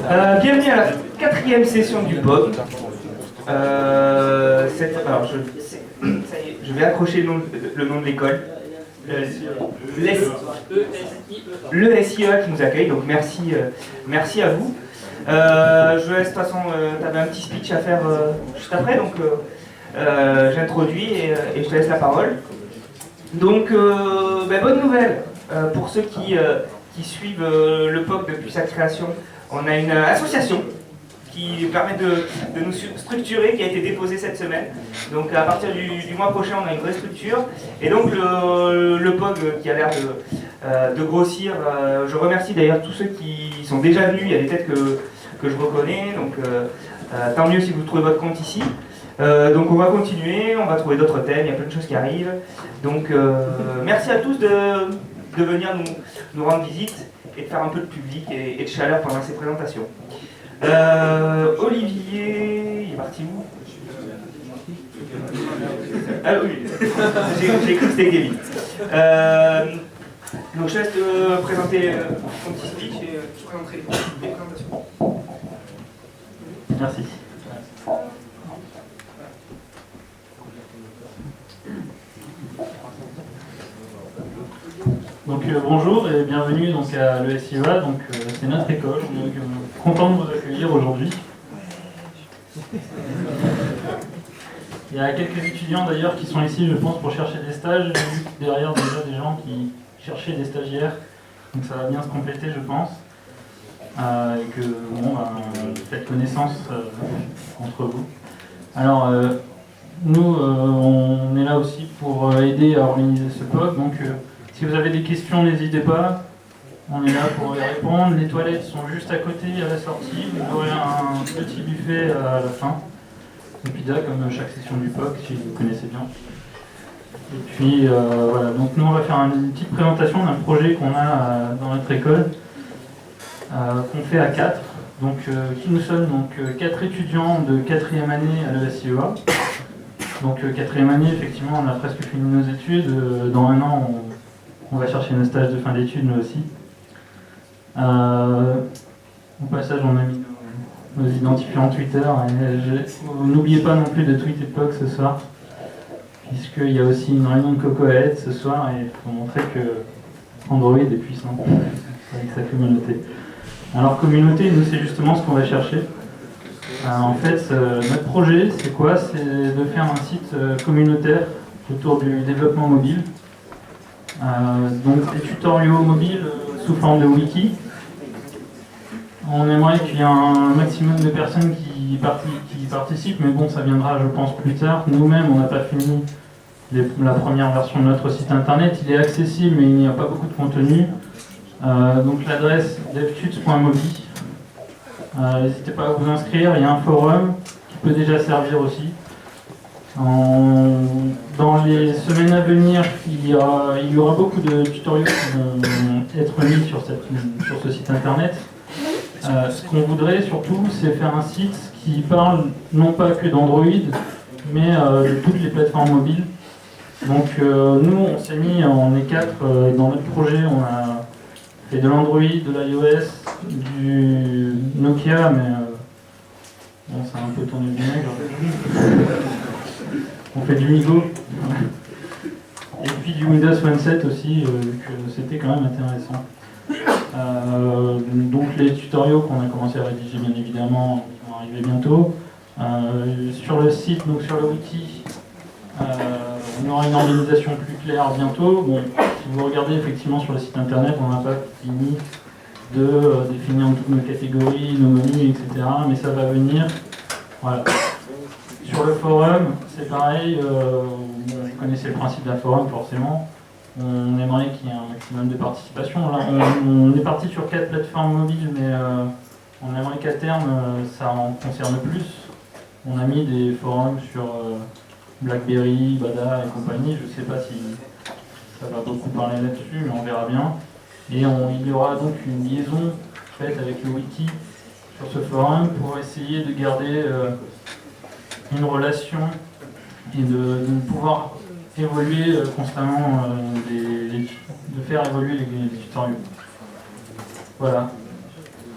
Bienvenue à la 4e session du POG. Alors, ça y est, je vais accrocher le nom de l'école. Le SIEA qui nous accueille, donc merci à vous. Je laisse, de toute façon, tu avais un petit speech à faire juste après, donc j'introduis et je te laisse la parole. Donc, bonne nouvelle pour ceux qui suivent le POG depuis sa création. On a une association qui permet de nous structurer, qui a été déposée cette semaine. Donc à partir du mois prochain, on a une vraie structure. Et donc le POG qui a l'air de grossir, je remercie d'ailleurs tous ceux qui sont déjà venus, il y a des têtes que je reconnais, donc tant mieux si vous trouvez votre compte ici. Donc on va continuer, on va trouver d'autres thèmes, il y a plein de choses qui arrivent. Donc merci à tous de venir nous rendre visite et de faire un peu de public et de chaleur pendant ces présentations. Olivier, il est parti où? Ah oui, j'ai cru que c'était Kevin. Donc je te laisse te présenter ton petit speech et je présenterai les présentations. Merci. Donc bonjour et bienvenue donc, à l'ESIEA, donc c'est notre école, on est content de vous accueillir aujourd'hui. Il y a quelques étudiants d'ailleurs qui sont ici je pense pour chercher des stages, j'ai vu derrière déjà des gens qui cherchaient des stagiaires, donc ça va bien se compléter je pense. Et que faites connaissance entre vous. Alors nous on est là aussi pour aider à organiser ce POG, donc si vous avez des questions, n'hésitez pas, on est là pour y répondre. Les toilettes sont juste à côté, à la sortie, vous aurez un petit buffet à la fin. Et puis là, comme chaque session du POC, si vous connaissez bien. Et puis voilà, donc nous on va faire une petite présentation d'un projet qu'on a dans notre école, qu'on fait à 4. Donc qui nous sommes donc 4 étudiants de 4e année à l'ESIEA. Donc 4e année, effectivement, on a presque fini nos études. Dans un an, on va chercher nos stages de fin d'études, nous aussi. Au passage, on a mis nos identifiants Twitter. N'oubliez pas non plus de tweeter POG ce soir, puisqu'il y a aussi une réunion de Cocoahead ce soir, et il faut montrer que Android est puissant avec sa communauté. Alors, communauté, nous, c'est justement ce qu'on va chercher. En fait, notre projet, c'est quoi? C'est de faire un site communautaire autour du développement mobile. Donc des tutoriaux mobiles sous forme de wiki. On aimerait qu'il y ait un maximum de personnes qui participent, mais bon, ça viendra, je pense, plus tard. Nous-mêmes, on n'a pas fini la première version de notre site internet. Il est accessible, mais il n'y a pas beaucoup de contenu. Donc l'adresse devtuts.mobi. N'hésitez pas à vous inscrire, il y a un forum qui peut déjà servir aussi. Dans les semaines à venir, il y aura beaucoup de tutoriels qui vont être mis sur ce site internet. Ce qu'on voudrait surtout, c'est faire un site qui parle non pas que d'Android, mais de toutes les plateformes mobiles. Donc nous, on s'est mis, on est 4 dans notre projet, on a fait de l'Android, de l'iOS, du Nokia, mais bon, ça a un peu tourné du vinaigre. On fait du Migo. Et puis du Windows Phone 7 aussi, que c'était quand même intéressant. Donc les tutoriaux qu'on a commencé à rédiger, bien évidemment, vont arriver bientôt. Sur le site, donc sur le wiki, on aura une organisation plus claire bientôt. Bon, si vous regardez effectivement sur le site internet, on n'a pas fini de définir toutes nos catégories, nos menus, etc. Mais ça va venir. Voilà. Sur le forum, c'est pareil. Vous connaissez le principe d'un forum forcément. On aimerait qu'il y ait un maximum de participation. Là, on est parti sur 4 plateformes mobiles, mais on aimerait qu'à terme, ça en concerne plus. On a mis des forums sur BlackBerry, Bada et compagnie. Je ne sais pas si ça va beaucoup parler là-dessus, mais on verra bien. Et il y aura donc une liaison faite avec le wiki sur ce forum pour essayer de garder une relation et de pouvoir évoluer constamment, de faire évoluer les tutoriaux. Voilà.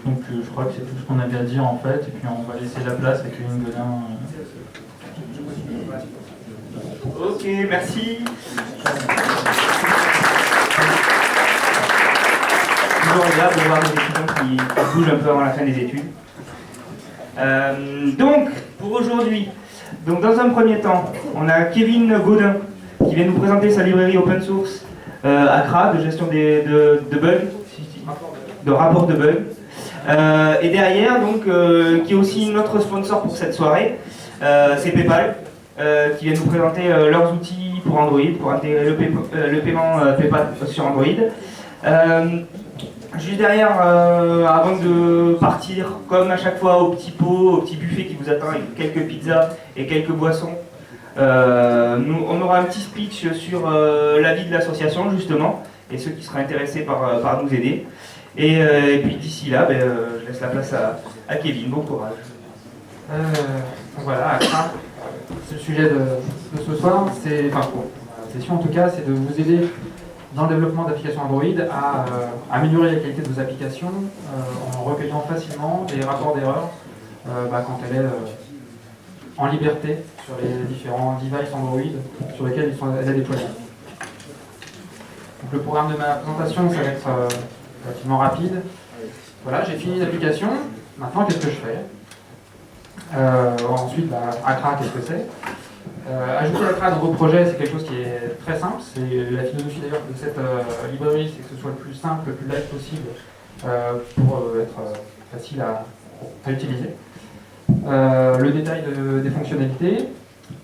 Donc je crois que c'est tout ce qu'on avait à dire en fait, et puis on va laisser la place à Kevin Godin. Ok, merci. Toujours agréable de voir des étudiants qui bougent un peu avant la fin des études. Donc, pour aujourd'hui, dans un premier temps, on a Kevin Godin qui vient nous présenter sa librairie open source ACRA de gestion de bugs, de rapport de bugs. Et derrière, donc, qui est aussi notre sponsor pour cette soirée, c'est PayPal, qui vient nous présenter leurs outils pour Android, pour intégrer le paiement PayPal sur Android. Juste derrière, avant de partir, comme à chaque fois, au petit pot, au petit buffet qui vous attend avec quelques pizzas et quelques boissons, on aura un petit speech sur la vie de l'association, justement, et ceux qui seraient intéressés par nous aider. Et puis d'ici là, je laisse la place à Kevin. Bon courage. Voilà, c'est le sujet de ce soir. Enfin, pour la session en tout cas, c'est de vous aider dans le développement d'applications Android à améliorer la qualité de vos applications en recueillant facilement des rapports d'erreur quand elle est en liberté sur les différents devices Android sur lesquels elle est déployée. Donc, le programme de ma présentation, ça va être relativement rapide. Voilà, j'ai fini l'application. Maintenant, qu'est-ce que je fais Ensuite, ACRA, qu'est-ce que c'est Ajouter ACRA dans vos projets, c'est quelque chose qui est très simple. C'est la philosophie d'ailleurs de cette librairie, c'est que ce soit le plus simple, le plus light possible pour être facile à utiliser. Le détail des fonctionnalités,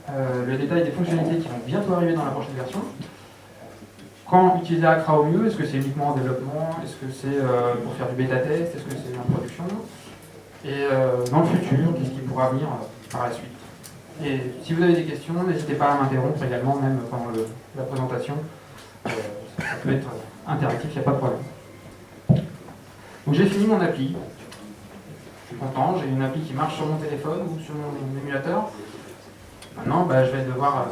qui vont bientôt arriver dans la prochaine version. Quand utiliser ACRA au mieux, est-ce que c'est uniquement en développement? Est-ce que c'est pour faire du bêta-test? Est-ce que c'est en production? Et dans le futur, qu'est-ce qui pourra venir par la suite? Et si vous avez des questions, n'hésitez pas à m'interrompre également, même pendant la présentation. Ça peut être interactif, il n'y a pas de problème. Donc j'ai fini mon appli. Je suis content, j'ai une appli qui marche sur mon téléphone ou sur mon émulateur. Maintenant, je vais devoir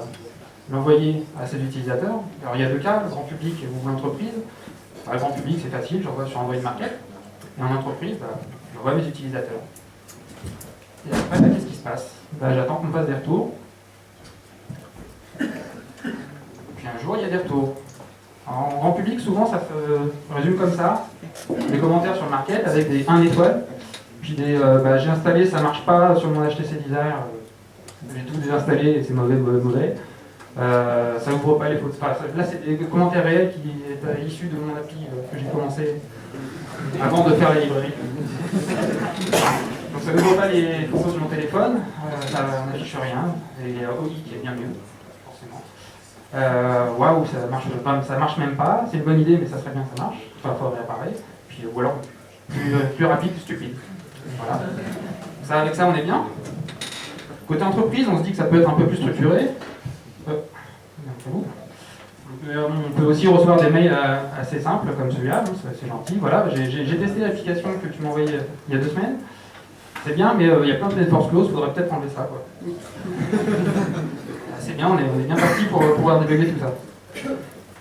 l'envoyer à ses utilisateurs. Alors il y a deux cas, le grand public ou l'entreprise. Le grand public, c'est facile, j'envoie sur Android Market. Et en entreprise, j'envoie mes utilisateurs. Et après, qu'est-ce qui se passe? J'attends qu'on me fasse des retours. Puis un jour, il y a des retours. Alors, en grand public, souvent, ça se résume comme ça. Des commentaires sur le market avec des 1 étoile. Puis j'ai installé, ça marche pas sur mon HTC Desire. J'ai tout désinstallé et c'est mauvais. Ça ouvre pas les photos. Là, c'est des commentaires réels qui étaient issus de mon appli que j'ai commencé avant de faire la librairie. Donc ça n'ouvre pas les photos sur mon téléphone, ça n'affiche rien, et il y a OI qui est bien mieux, forcément. Waouh, ça marche même pas, c'est une bonne idée, mais ça serait bien que ça marche. Enfin, il faudrait réparer, ou alors plus rapide, stupide. Voilà. Avec ça, on est bien. Côté entreprise, on se dit que ça peut être un peu plus structuré. On peut aussi recevoir des mails assez simples comme celui-là, c'est gentil. Voilà, j'ai testé l'application que tu m'as envoyée il y a 2 semaines. C'est bien, mais il y a plein de force clause, il faudrait peut-être enlever ça. C'est bien, on est bien parti pour pouvoir débugger tout ça.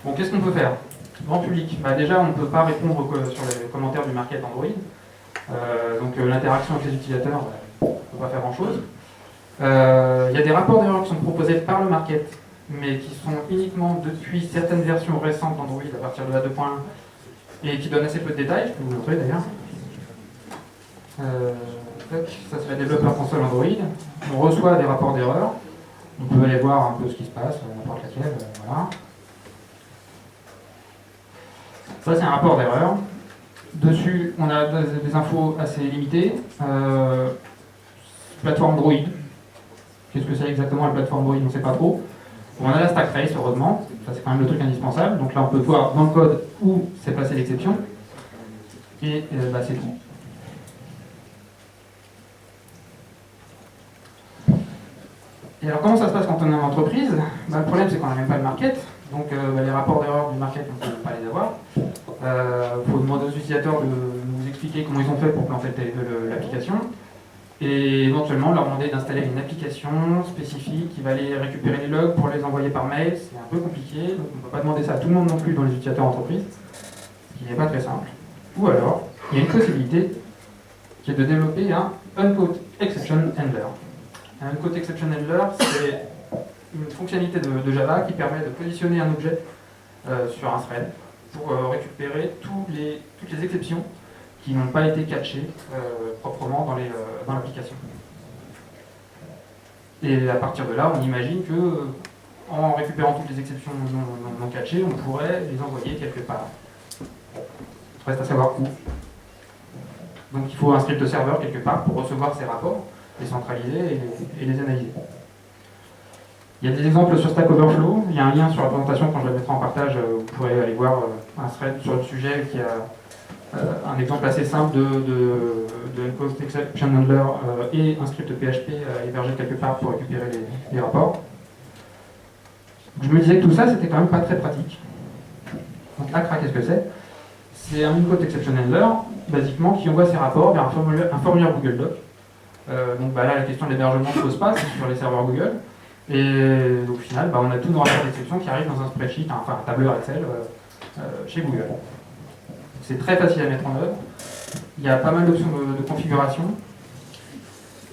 Bon, qu'est-ce qu'on peut faire? Grand public. Déjà, on ne peut pas répondre sur les commentaires du market Android. Donc l'interaction avec les utilisateurs, on ne peut pas faire grand-chose. Il y a des rapports d'erreur qui sont proposés par le market, mais qui sont uniquement depuis certaines versions récentes d'Android à partir de la 2.1 et qui donnent assez peu de détails, je peux vous montrer d'ailleurs. Ça c'est la développeur console Android. On reçoit des rapports d'erreur. On peut aller voir un peu ce qui se passe, n'importe laquelle. Voilà. Ça c'est un rapport d'erreur. Dessus, on a des infos assez limitées. Plateforme Android. Qu'est-ce que c'est exactement la plateforme Android? On ne sait pas trop. On a la stack trace, heureusement. Ça c'est quand même le truc indispensable. Donc là on peut voir dans le code où s'est passée l'exception. Et c'est tout. Et alors comment ça se passe quand on est en entreprise? Le problème c'est qu'on n'a même pas le market, donc les rapports d'erreur du market on ne peut pas les avoir. Il faut demander aux utilisateurs de nous expliquer comment ils ont fait pour planter l'application. Et éventuellement leur demander d'installer une application spécifique qui va aller récupérer les logs pour les envoyer par mail. C'est un peu compliqué, donc on ne peut pas demander ça à tout le monde non plus dans les utilisateurs entreprises, ce qui n'est pas très simple. Ou alors, il y a une possibilité qui est de développer un Uncaught Exception Handler. Un Uncaught Exception Handler, c'est une fonctionnalité de Java qui permet de positionner un objet sur un thread pour récupérer toutes les exceptions qui n'ont pas été catchées proprement dans l'application. Et à partir de là, on imagine que en récupérant toutes les exceptions non catchées, on pourrait les envoyer quelque part. Reste à savoir où. Donc il faut un script serveur quelque part pour recevoir ces rapports, les centraliser et les analyser. Il y a des exemples sur Stack Overflow. Il y a un lien sur la présentation quand je la mettrai en partage. Vous pourrez aller voir un thread sur le sujet qui a un exemple assez simple de Uncaught Exception Handler et un script PHP hébergé quelque part pour récupérer les rapports. Je me disais que tout ça, c'était quand même pas très pratique. Donc ACRA, qu'est-ce que c'est? C'est un Uncaught Exception Handler, basiquement, qui envoie ses rapports vers un formulaire Google Doc. Donc là, la question de l'hébergement ne se pose pas, c'est sur les serveurs Google. Et au final, on a tous nos rapports d'exception qui arrivent dans un spreadsheet, enfin un tableur Excel chez Google. C'est très facile à mettre en œuvre. Il y a pas mal d'options de configuration.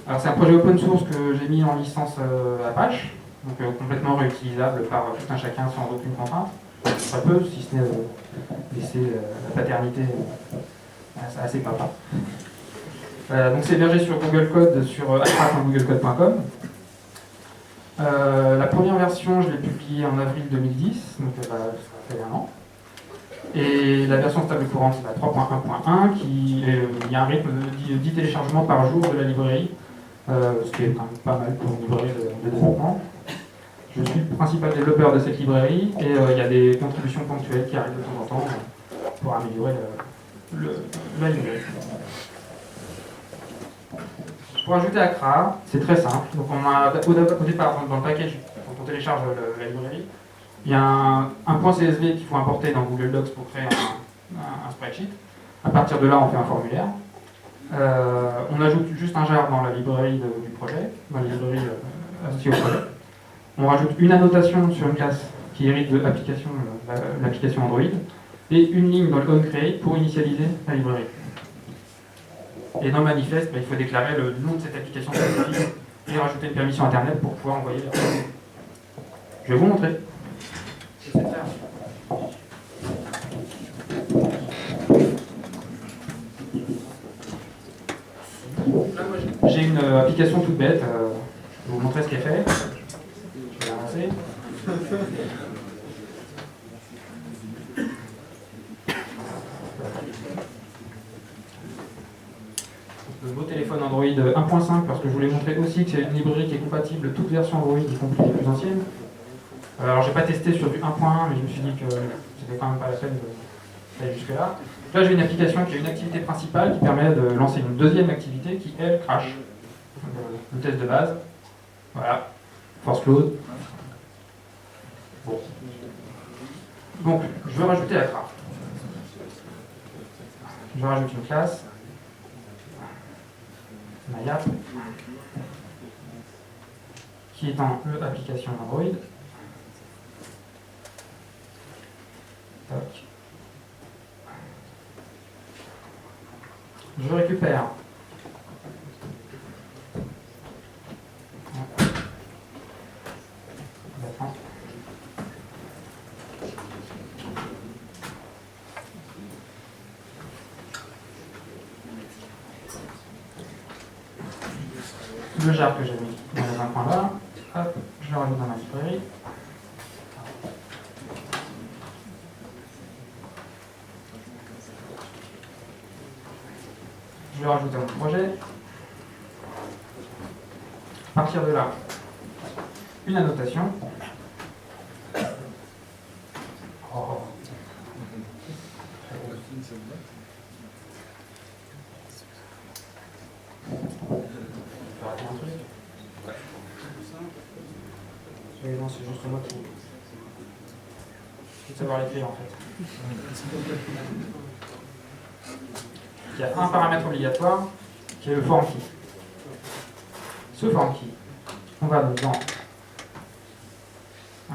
Alors c'est un projet open source que j'ai mis en licence Apache, donc complètement réutilisable par tout un chacun sans aucune contrainte. Très peu, si ce n'est laisser la paternité à ses papas. Donc c'est hébergé sur Google Code, sur acra.googlecode.com. La première version, je l'ai publiée en avril 2010, donc ça fait un an. Et la version stable courante, c'est la 3.1.1, il y a un rythme de 10 téléchargements par jour de la librairie, ce qui est quand même pas mal pour une librairie de développement. Je suis le principal développeur de cette librairie et il y a des contributions ponctuelles qui arrivent de temps en temps pour améliorer la librairie. Pour ajouter ACRA, c'est très simple. Donc on a, au départ, dans le package, quand on télécharge la librairie, il y a un point CSV qu'il faut importer dans Google Docs pour créer un spreadsheet. À partir de là, on fait un formulaire. On ajoute juste un jar dans la librairie du projet, dans la librairie associée au projet. On rajoute une annotation sur une classe qui hérite de l'application Android et une ligne dans le onCreate pour initialiser la librairie. Et dans le manifeste, il faut déclarer le nom de cette application spécifique et rajouter une permission Internet pour pouvoir envoyer la librairie. Je vais vous montrer. J'ai une application toute bête. Je vais vous montrer ce qu'elle fait. Je vais avancer. Le beau téléphone Android 1.5, parce que je voulais montrer aussi que c'est une librairie qui est compatible toutes versions Android, y compris les plus anciennes. Alors j'ai pas testé sur du 1.1, mais je me suis dit que c'était quand même pas la peine d'aller jusque là. Là j'ai une application qui a une activité principale qui permet de lancer une deuxième activité qui elle crash. Le test de base. Voilà. Force close. Bon. Donc je veux rajouter la craft. Je rajoute une classe. Mayap, qui est en l'application Android. Toc. Je récupère le jar que j'ai mis dans un coin là. Hop, je le rajoute dans ma librairie. Je le rajoute à mon projet. À partir de là, une annotation. Oh. Non, c'est juste moi qui veux savoir l'écrire en fait. Il y a un paramètre obligatoire qui est le form key. Ce form key, on va dans un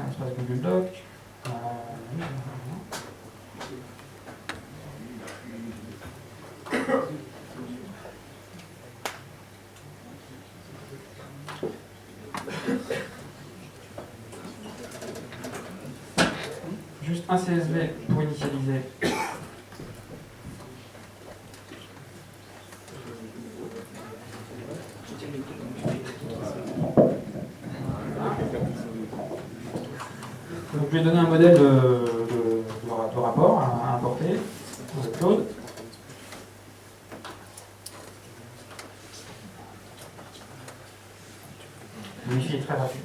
espace Google Doc. un CSV pour initialiser donc je vais donner un modèle de rapport à importer dans le Claude. Le Wi-Fi est très rapide.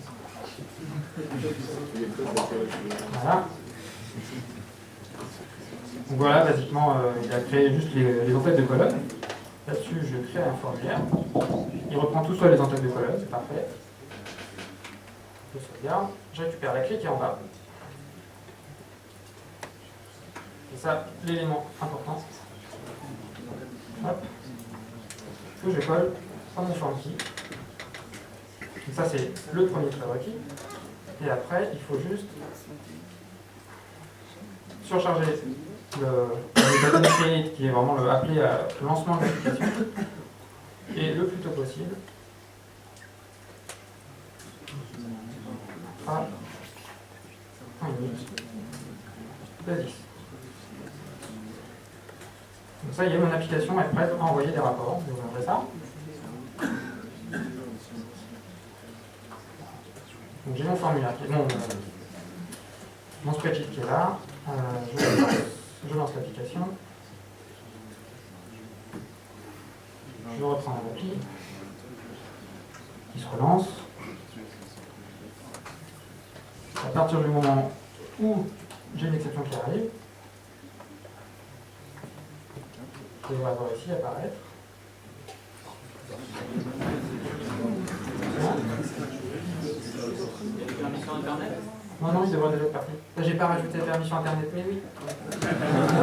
Voilà. Donc voilà, basiquement, il a créé juste les en-têtes de colonne. Là-dessus, je crée un formulaire. Il reprend tout seul les en-têtes de colonne, c'est parfait. Je sauvegarde, je récupère la clé qui est en bas. C'est ça l'élément important. Hop. Que je colle dans mon form key. Donc ça c'est le premier prérequis. Et après, il faut juste surcharger le button create qui est vraiment appelé à lancement de l'application. Et le plus tôt possible. À 1 minute de 10. Donc ça y est, mon application est prête à envoyer des rapports. Je vais vous montrer ça. Donc j'ai mon formulaire, mon spreadsheet qui est là. Je lance l'application. Je reprends l'appli qui se relance. À partir du moment où j'ai une exception qui arrive, je devrais avoir ici apparaître. Permission Internet? Non, il devrait déjà être parti. Là, j'ai pas rajouté la permission Internet, mais oui.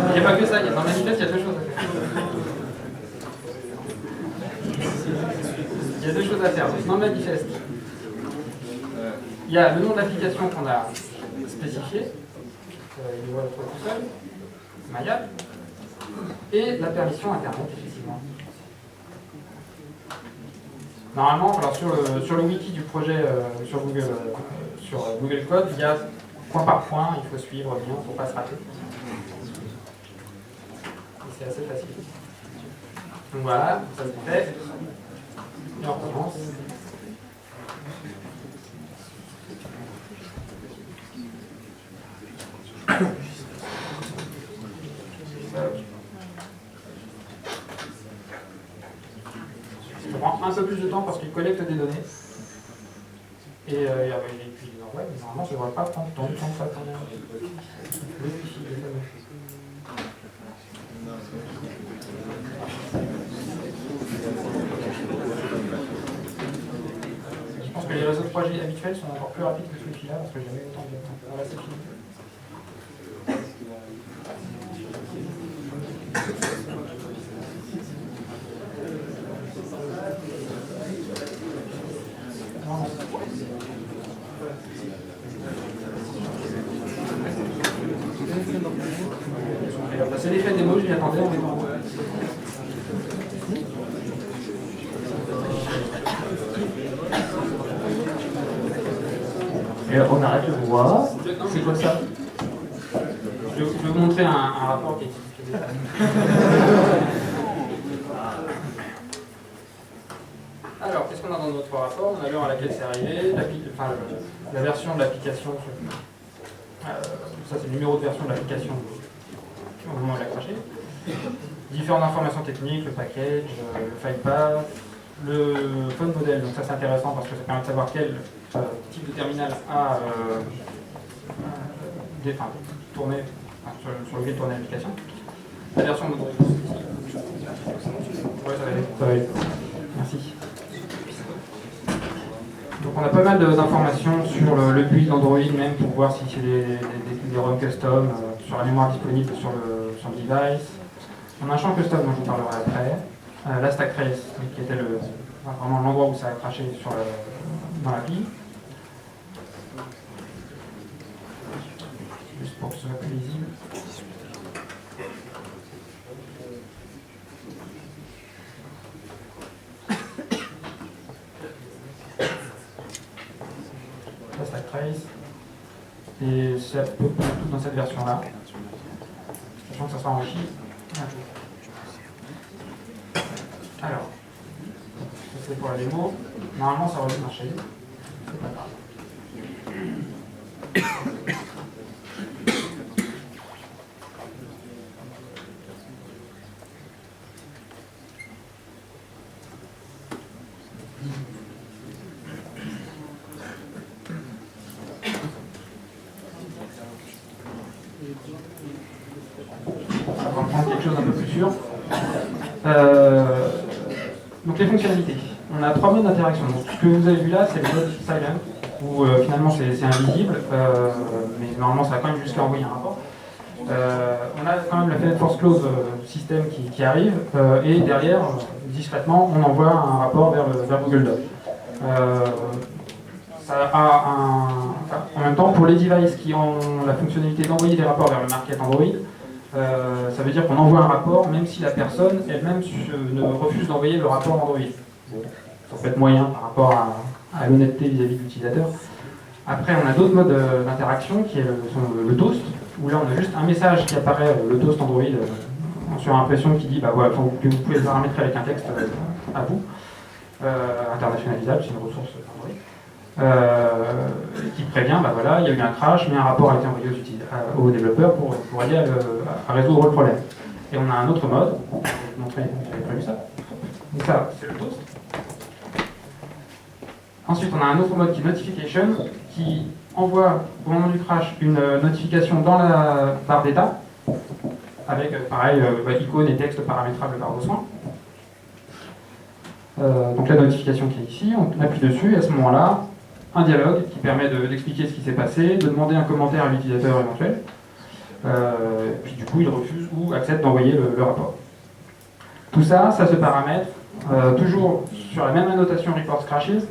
Il n'y a pas que ça, dans Manifest, il y a deux choses à faire. Il y a deux choses à faire. Dans Manifest, il y a le nom de l'application qu'on a spécifié. Il doit le trouver tout seul. Maya. Et la permission Internet, effectivement. Normalement, alors sur le wiki du projet sur Google Code, il y a point par point, il faut suivre bien pour ne pas se rater. Et c'est assez facile. Donc voilà, ça c'est fait. Et on recommence. Ça prend un peu plus de temps parce qu'il collecte des données. Et puis il envoie, mais normalement ça ne devrait pas prendre tant de temps que ça quand même. Le wifi, le fameux. Je pense que les réseaux de 3G habituels sont encore plus rapides que celui-là parce que j'avais autant de temps. Voilà, c'est fini. C'est l'effet démo, je m'y attendais en même temps. Et on arrête le voir. C'est quoi ça? Je vais vous montrer un rapport qui est Alors, qu'est-ce qu'on a dans notre rapport? On a l'heure à laquelle c'est arrivé, la version de l'application, ça c'est le numéro de version de l'application au moment où elle a craché. Différentes informations techniques, le package, le file path, le phone model, donc ça c'est intéressant parce que ça permet de savoir quel type de terminal a tourné, sur lequel tourner l'application. La version de Android. Ouais, ça va aller. Merci. Donc on a pas mal d'informations sur le build d'Android même pour voir si c'est des ROM custom sur la mémoire disponible sur le device. On a un champ custom dont je vous parlerai après. La stack trace, qui était vraiment l'endroit où ça a craché dans l'appli. Juste pour que ce soit plus lisible. La stack trace. Et c'est à peu près tout dans cette version-là, sachant que ça sera enrichi un jour. Alors, ça c'est pour la démo. Normalement, ça aurait dû marcher. C'est pas grave. On va prendre quelque chose d'un peu plus sûr. Donc les fonctionnalités. On a 3 modes d'interaction. Donc ce que vous avez vu là, c'est le mode silent, où finalement c'est invisible, mais normalement ça va quand même jusqu'à envoyer un rapport. On a quand même la fenêtre force close système qui arrive, et derrière, discrètement, on envoie un rapport vers Google Doc. Ça a en même temps, pour les devices qui ont la fonctionnalité d'envoyer des rapports vers le market Android, ça veut dire qu'on envoie un rapport même si la personne elle-même ne refuse d'envoyer le rapport Android. Ça peut être moyen par rapport à l'honnêteté vis-à-vis de l'utilisateur. Après, on a d'autres modes d'interaction qui sont le toast, où là on a juste un message qui apparaît, le toast Android, sur impression qui dit bah, voilà, que vous pouvez le paramétrer avec un texte à vous, internationalisable, c'est une ressource Android. Qui prévient, bah voilà, il y a eu un crash, mais un rapport a été envoyé aux développeurs pour aider à résoudre le problème. Et on a un autre mode, je vais vous montrer, j'avais prévu ça. Donc ça, c'est le toast. Ensuite, on a un autre mode qui est notification, qui envoie au moment du crash une notification dans la barre d'état, avec pareil, icône et texte paramétrables par besoin. Donc la notification qui est ici, on appuie dessus et à ce moment-là, un dialogue qui permet d'expliquer ce qui s'est passé, de demander un commentaire à l'utilisateur éventuel, puis du coup il refuse ou accepte d'envoyer le rapport. Tout ça, ça se paramètre toujours sur la même annotation reports crashes,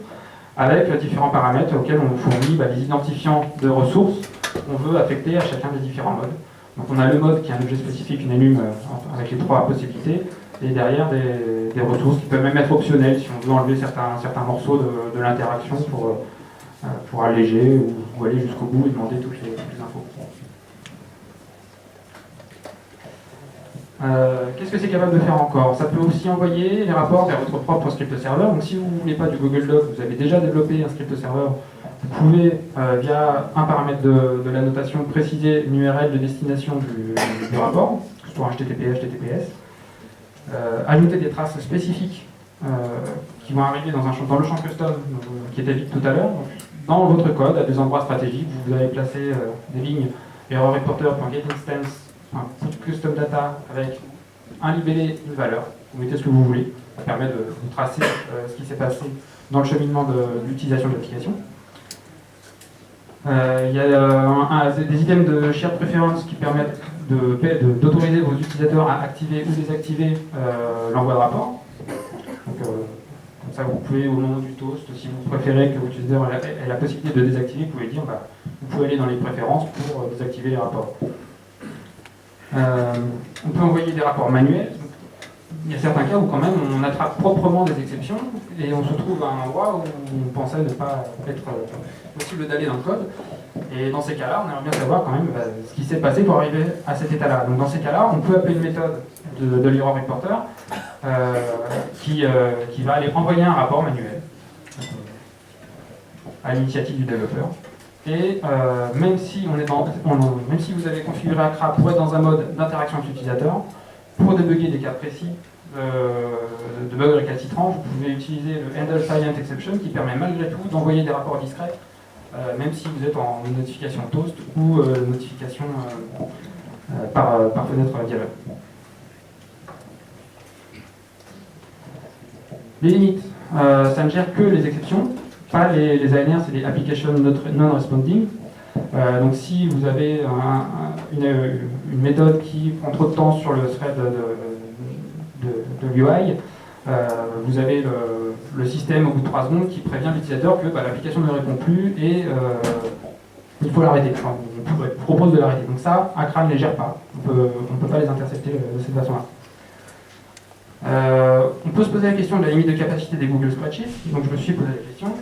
avec différents paramètres auxquels on fournit les identifiants de ressources qu'on veut affecter à chacun des différents modes. Donc on a le mode qui est un objet spécifique, une enum avec les 3 possibilités, et derrière des ressources qui peuvent même être optionnelles si on veut enlever certains morceaux de l'interaction pour alléger ou aller jusqu'au bout et demander toutes les infos. Qu'est-ce que c'est capable de faire encore? Ça peut aussi envoyer les rapports vers votre propre script serveur. Donc si vous ne voulez pas du Google Doc, vous avez déjà développé un script serveur, vous pouvez, via un paramètre de la notation, préciser une URL de destination du rapport, que ce soit HTTP, HTTPS, ajouter des traces spécifiques qui vont arriver dans le champ custom qui était vide tout à l'heure. Dans votre code, à des endroits stratégiques, vous avez placé des lignes error reporter.getInstance, custom data avec un libellé, une valeur. Vous mettez ce que vous voulez. Ça permet de vous tracer ce qui s'est passé dans le cheminement de l'utilisation de l'application. Il y a des items de shared preference qui permettent d'autoriser vos utilisateurs à activer ou désactiver l'envoi de rapport. Donc, comme ça, vous pouvez, au moment du toast, si vous préférez que votre utilisateur ait la possibilité de désactiver, vous pouvez dire vous pouvez aller dans les préférences pour désactiver les rapports. On peut envoyer des rapports manuels. Il y a certains cas où quand même on attrape proprement des exceptions et on se trouve à un endroit où on pensait ne pas être possible d'aller dans le code. Et dans ces cas-là, on aimerait bien savoir quand même ce qui s'est passé pour arriver à cet état-là. Donc dans ces cas-là, on peut appeler une méthode de l'error reporter qui va aller envoyer un rapport manuel à l'initiative du développeur. Et même si vous avez configuré Accra pour être dans un mode d'interaction avec l'utilisateur, pour débugger des cas précis de bugs récalcitrants, vous pouvez utiliser le handle silent exception qui permet malgré tout d'envoyer des rapports discrets, même si vous êtes en notification toast ou notification par fenêtre dialogue. Les limites, ça ne gère que les exceptions, pas les ANR, c'est des application non-responding. Donc si vous avez une méthode qui prend trop de temps sur le thread de l'UI, vous avez le système au bout de 3 secondes qui prévient l'utilisateur que l'application ne répond plus et il faut l'arrêter. Enfin, on propose de l'arrêter. Donc ça, Accra ne les gère pas. On ne peut pas les intercepter de cette façon-là. On peut se poser la question de la limite de capacité des Google Spreadsheets. Donc je me suis posé la question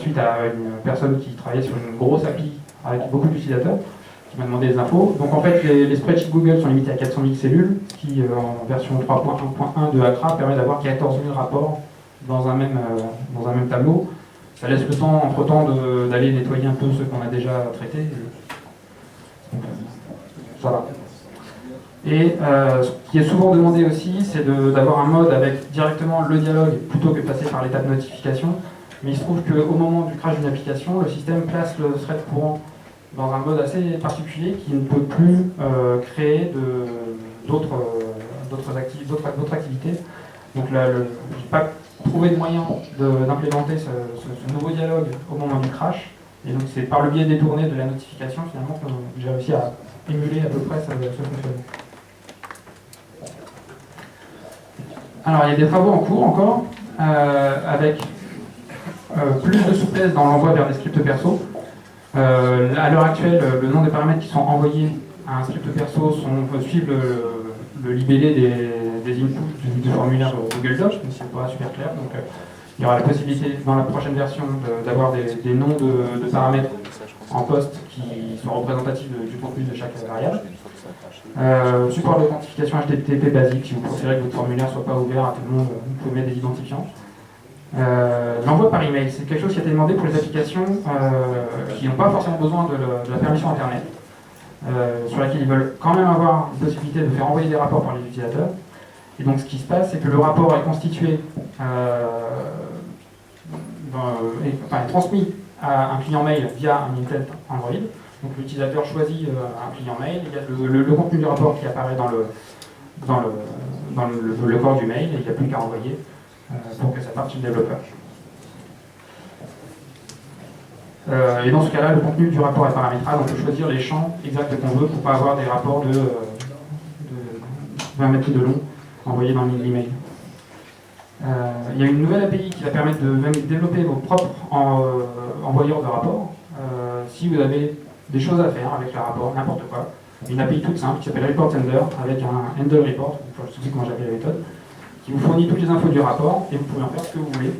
suite à une personne qui travaillait sur une grosse appli avec beaucoup d'utilisateurs. qui m'a demandé des infos. Donc en fait, les spreadsheets Google sont limités à 400 000 cellules, qui en version 3.1.1 de Accra permet d'avoir 14 000 rapports dans un même tableau. Ça laisse le temps, entre-temps, d'aller nettoyer un peu ceux qu'on a déjà traités. Donc, ça va. Et ce qui est souvent demandé aussi, c'est d'avoir un mode avec directement le dialogue plutôt que de passer par l'étape notification. Mais il se trouve qu'au moment du crash d'une application, le système place le thread courant dans un mode assez particulier qui ne peut plus créer d'autres activités. Donc là, je n'ai pas trouvé de moyen d'implémenter ce nouveau dialogue au moment du crash. Et donc c'est par le biais détourné de la notification finalement que j'ai réussi à émuler à peu près ce fonctionnement. Alors il y a des travaux en cours encore, avec plus de souplesse dans l'envoi vers des scripts perso. À l'heure actuelle, le nombre de paramètres qui sont envoyés à un script perso suivent le libellé des inputs du formulaire Google Docs, mais c'est pas super clair. Donc, il y aura la possibilité dans la prochaine version d'avoir des noms de paramètres en poste qui sont représentatifs du contenu de chaque variable. Support d'authentification HTTP basique, si vous préférez que votre formulaire ne soit pas ouvert à tout le monde, vous pouvez mettre des identifiants. L'envoi par email, c'est quelque chose qui a été demandé pour les applications qui n'ont pas forcément besoin de la permission Internet, sur laquelle ils veulent quand même avoir une possibilité de faire envoyer des rapports par les utilisateurs. Et donc ce qui se passe, c'est que le rapport est constitué, est transmis à un client mail via un intent Android. Donc l'utilisateur choisit un client mail, il y a le contenu du rapport qui apparaît dans le corps du mail, et il n'y a plus qu'à envoyer pour que ça parte chez le développeur. Et dans ce cas-là, le contenu du rapport est paramétrable, on peut choisir les champs exacts qu'on veut pour ne pas avoir des rapports de 20 mètres de long envoyés dans l'email. Il y a une nouvelle API qui va permettre de même développer vos propres envoyeurs de rapports. Si vous avez des choses à faire avec le rapport, n'importe quoi, une API toute simple qui s'appelle Report Sender avec un handle report, je sais comment j'appelle la méthode, qui vous fournit toutes les infos du rapport et vous pouvez en faire ce que vous voulez.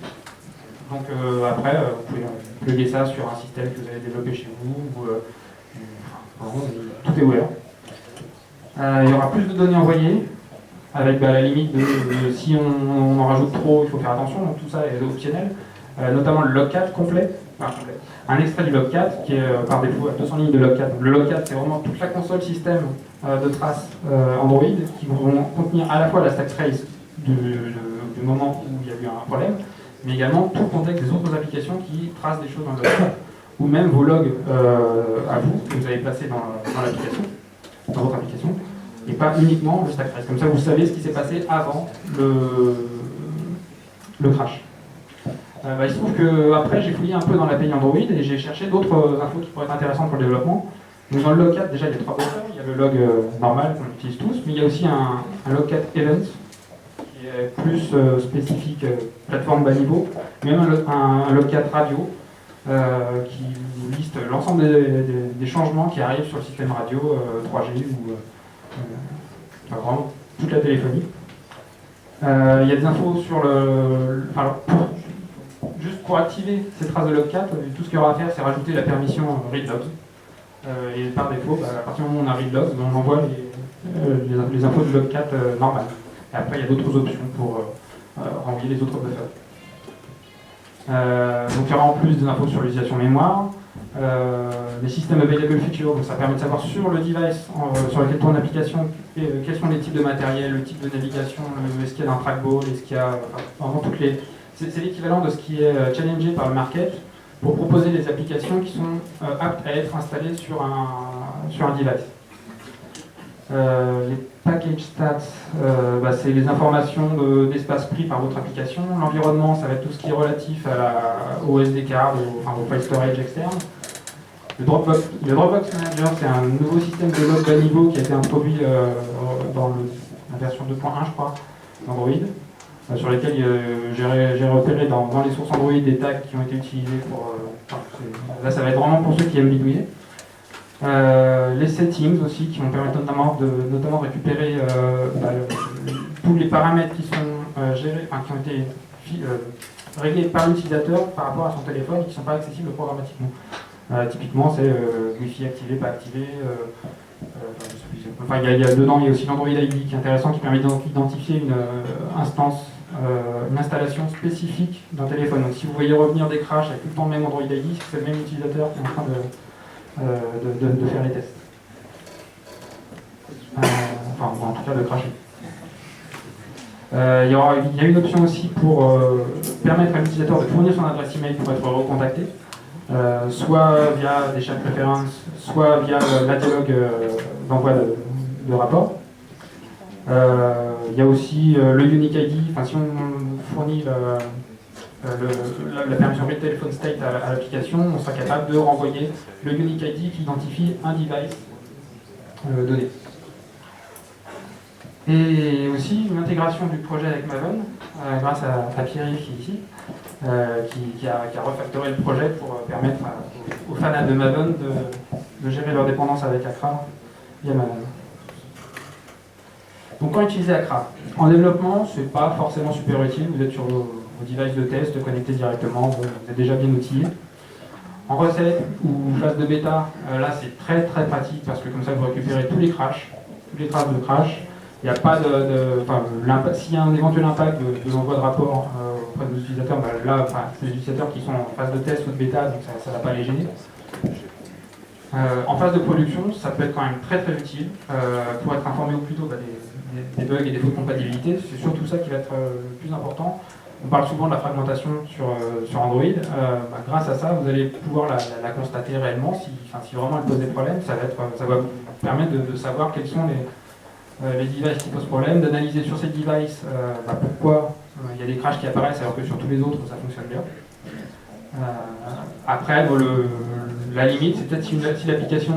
Donc après, vous pouvez plugger ça sur un système que vous avez développé chez vous, tout est ouvert. Il y aura plus de données envoyées, avec la limite de si on en rajoute trop, il faut faire attention, donc tout ça est optionnel, notamment le logcat complet, un extrait du logcat qui est par défaut à 200 lignes de logcat. Donc, le logcat, c'est vraiment toute la console système de traces Android qui vont contenir à la fois la stack trace du moment où il y a eu un problème, mais également tout le contexte des autres applications qui tracent des choses dans le logcat, ou même vos logs à vous, que vous avez placés dans l'application, dans votre application, et pas uniquement le stack trace. Comme ça, vous savez ce qui s'est passé avant le crash. Il se trouve qu'après, j'ai fouillé un peu dans l'API Android et j'ai cherché d'autres infos qui pourraient être intéressantes pour le développement. Donc dans le logcat, déjà, il y a trois browsers. Il y a le log normal qu'on utilise tous, mais il y a aussi un logcat event qui est plus spécifique plateforme bas niveau, mais même un logcat radio qui liste l'ensemble des changements qui arrivent sur le système radio 3G ou vraiment toute la téléphonie. Il y a des infos sur juste pour activer ces traces de logcat, tout ce qu'il y aura à faire, c'est rajouter la permission readlogs. Et par défaut, à partir du moment où on a readlogs, on envoie les infos du logcat normal. Et après, il y a d'autres options pour renvoyer les autres buffers. Donc il y aura en plus des infos sur l'utilisation mémoire, les systèmes available features, donc ça permet de savoir sur le device sur lequel tourne l'application quels sont les types de matériel, le type de navigation, est-ce qu'il y a un trackball, est-ce qu'il y a vraiment toutes les... C'est l'équivalent de ce qui est challengé par le market pour proposer des applications qui sont aptes à être installées sur un device. Les package stats, c'est les informations d'espace pris par votre application. L'environnement, ça va être tout ce qui est relatif au SD card, au file storage externe. Le Dropbox Manager, c'est un nouveau système de log bas niveau qui a été introduit dans la version 2.1, je crois, d'Android, sur lesquels j'ai repéré dans les sources Android des tags qui ont été utilisés pour... là, ça va être vraiment pour ceux qui aiment bidouiller. Les settings aussi, qui vont permettre notamment de récupérer tous les paramètres qui sont gérés, qui ont été réglés par l'utilisateur par rapport à son téléphone et qui ne sont pas accessibles programmatiquement. Typiquement, c'est Wi-Fi activé, pas activé. Enfin, dedans, il y a aussi l'Android ID qui est intéressant, qui permet d'identifier une instance, une installation spécifique d'un téléphone. Donc si vous voyez revenir des crashs avec tout le temps le même Android ID, c'est le même utilisateur qui est en train de faire les tests. Enfin, en tout cas de crasher. Il y a une option aussi pour permettre à l'utilisateur de fournir son adresse email pour être recontacté, soit via des chats de préférence, soit via la dialogue d'envoi de rapport. Il y a aussi le Unique ID, enfin, si on fournit la permission Read Telephone State à l'application, on sera capable de renvoyer le Unique ID qui identifie un device donné. Et aussi une intégration du projet avec Maven, grâce à Pierre qui est ici, qui a refactoré le projet pour permettre aux fans de Maven de gérer leur dépendance avec Accra via Maven. Donc quand utiliser Accra? En développement, c'est pas forcément super utile, vous êtes sur vos devices de test connectés directement, vous êtes déjà bien outillés. En recette ou phase de bêta, là c'est très très pratique parce que comme ça vous récupérez tous les crashs, toutes les traces de crash. Il n'y a pas s'il y a un éventuel impact de l'envoi de rapport auprès des utilisateurs, là, c'est des utilisateurs qui sont en phase de test ou de bêta, donc ça ne va pas les gêner. En phase de production, ça peut être quand même très très utile pour être informé au plus tôt des bugs et des défauts de compatibilité. C'est surtout ça qui va être le plus important. On parle souvent de la fragmentation sur Android. Grâce à ça, vous allez pouvoir la constater réellement. Si vraiment elle pose des problèmes, ça va vous permettre de savoir quels sont les devices qui posent problème, d'analyser sur ces devices pourquoi il y a des crashs qui apparaissent alors que sur tous les autres ça fonctionne bien. Après, la limite, c'est peut-être si l'application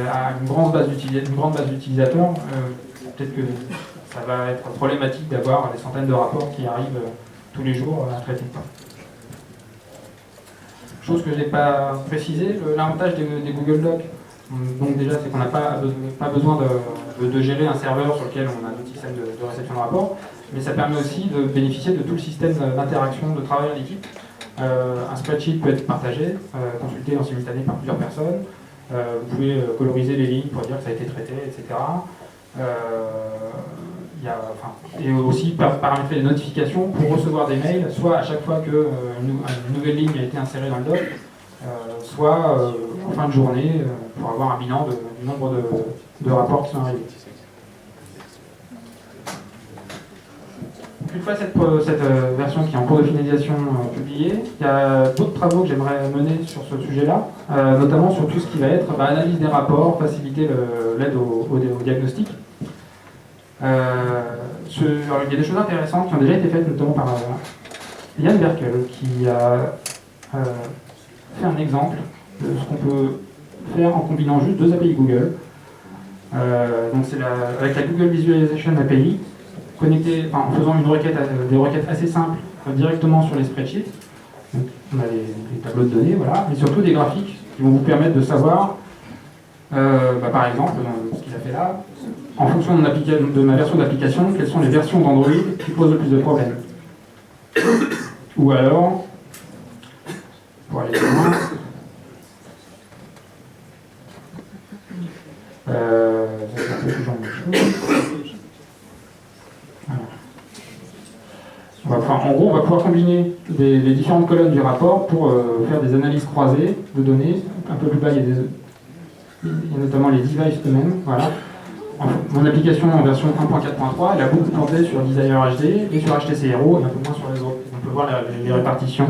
a une grande base d'utilisateurs, peut-être que ça va être problématique d'avoir des centaines de rapports qui arrivent tous les jours à traiter. Chose que je n'ai pas précisé, l'avantage des Google Docs, donc déjà, c'est qu'on n'a pas besoin de gérer un serveur sur lequel on a notre système de réception de rapport, mais ça permet aussi de bénéficier de tout le système d'interaction, de travail en équipe. Un spreadsheet peut être partagé, consulté en simultané par plusieurs personnes. Vous pouvez coloriser les lignes pour dire que ça a été traité, etc. Et aussi paramétrer les notifications pour recevoir des mails, soit à chaque fois qu'une nouvelle ligne a été insérée dans le doc, soit en fin de journée pour avoir un bilan du nombre de rapports qui sont arrivés. Une fois cette version qui est en cours de finalisation publiée, il y a d'autres travaux que j'aimerais mener sur ce sujet-là, notamment sur tout ce qui va être analyse des rapports, faciliter l'aide au diagnostic. Il y a des choses intéressantes qui ont déjà été faites, notamment par Yann Berkel, qui a fait un exemple de ce qu'on peut faire en combinant juste deux API Google. Donc c'est avec la Google Visualization API, en faisant des requêtes assez simples directement sur les spreadsheets. Donc, on a les tableaux de données, voilà, mais surtout des graphiques qui vont vous permettre de savoir, par exemple, dans ce qu'il a fait là, en fonction de ma version d'application, quelles sont les versions d'Android qui posent le plus de problèmes. Ou alors, pour aller plus loin, c'est un peu toujours la même chose. En gros, on va pouvoir combiner les différentes colonnes du rapport pour faire des analyses croisées de données. Un peu plus bas, il y a notamment les devices eux-mêmes. Voilà. Mon application en version 1.4.3, elle a beaucoup porté sur Desire HD et sur HTC Hero et un peu moins sur les autres. On peut voir les répartitions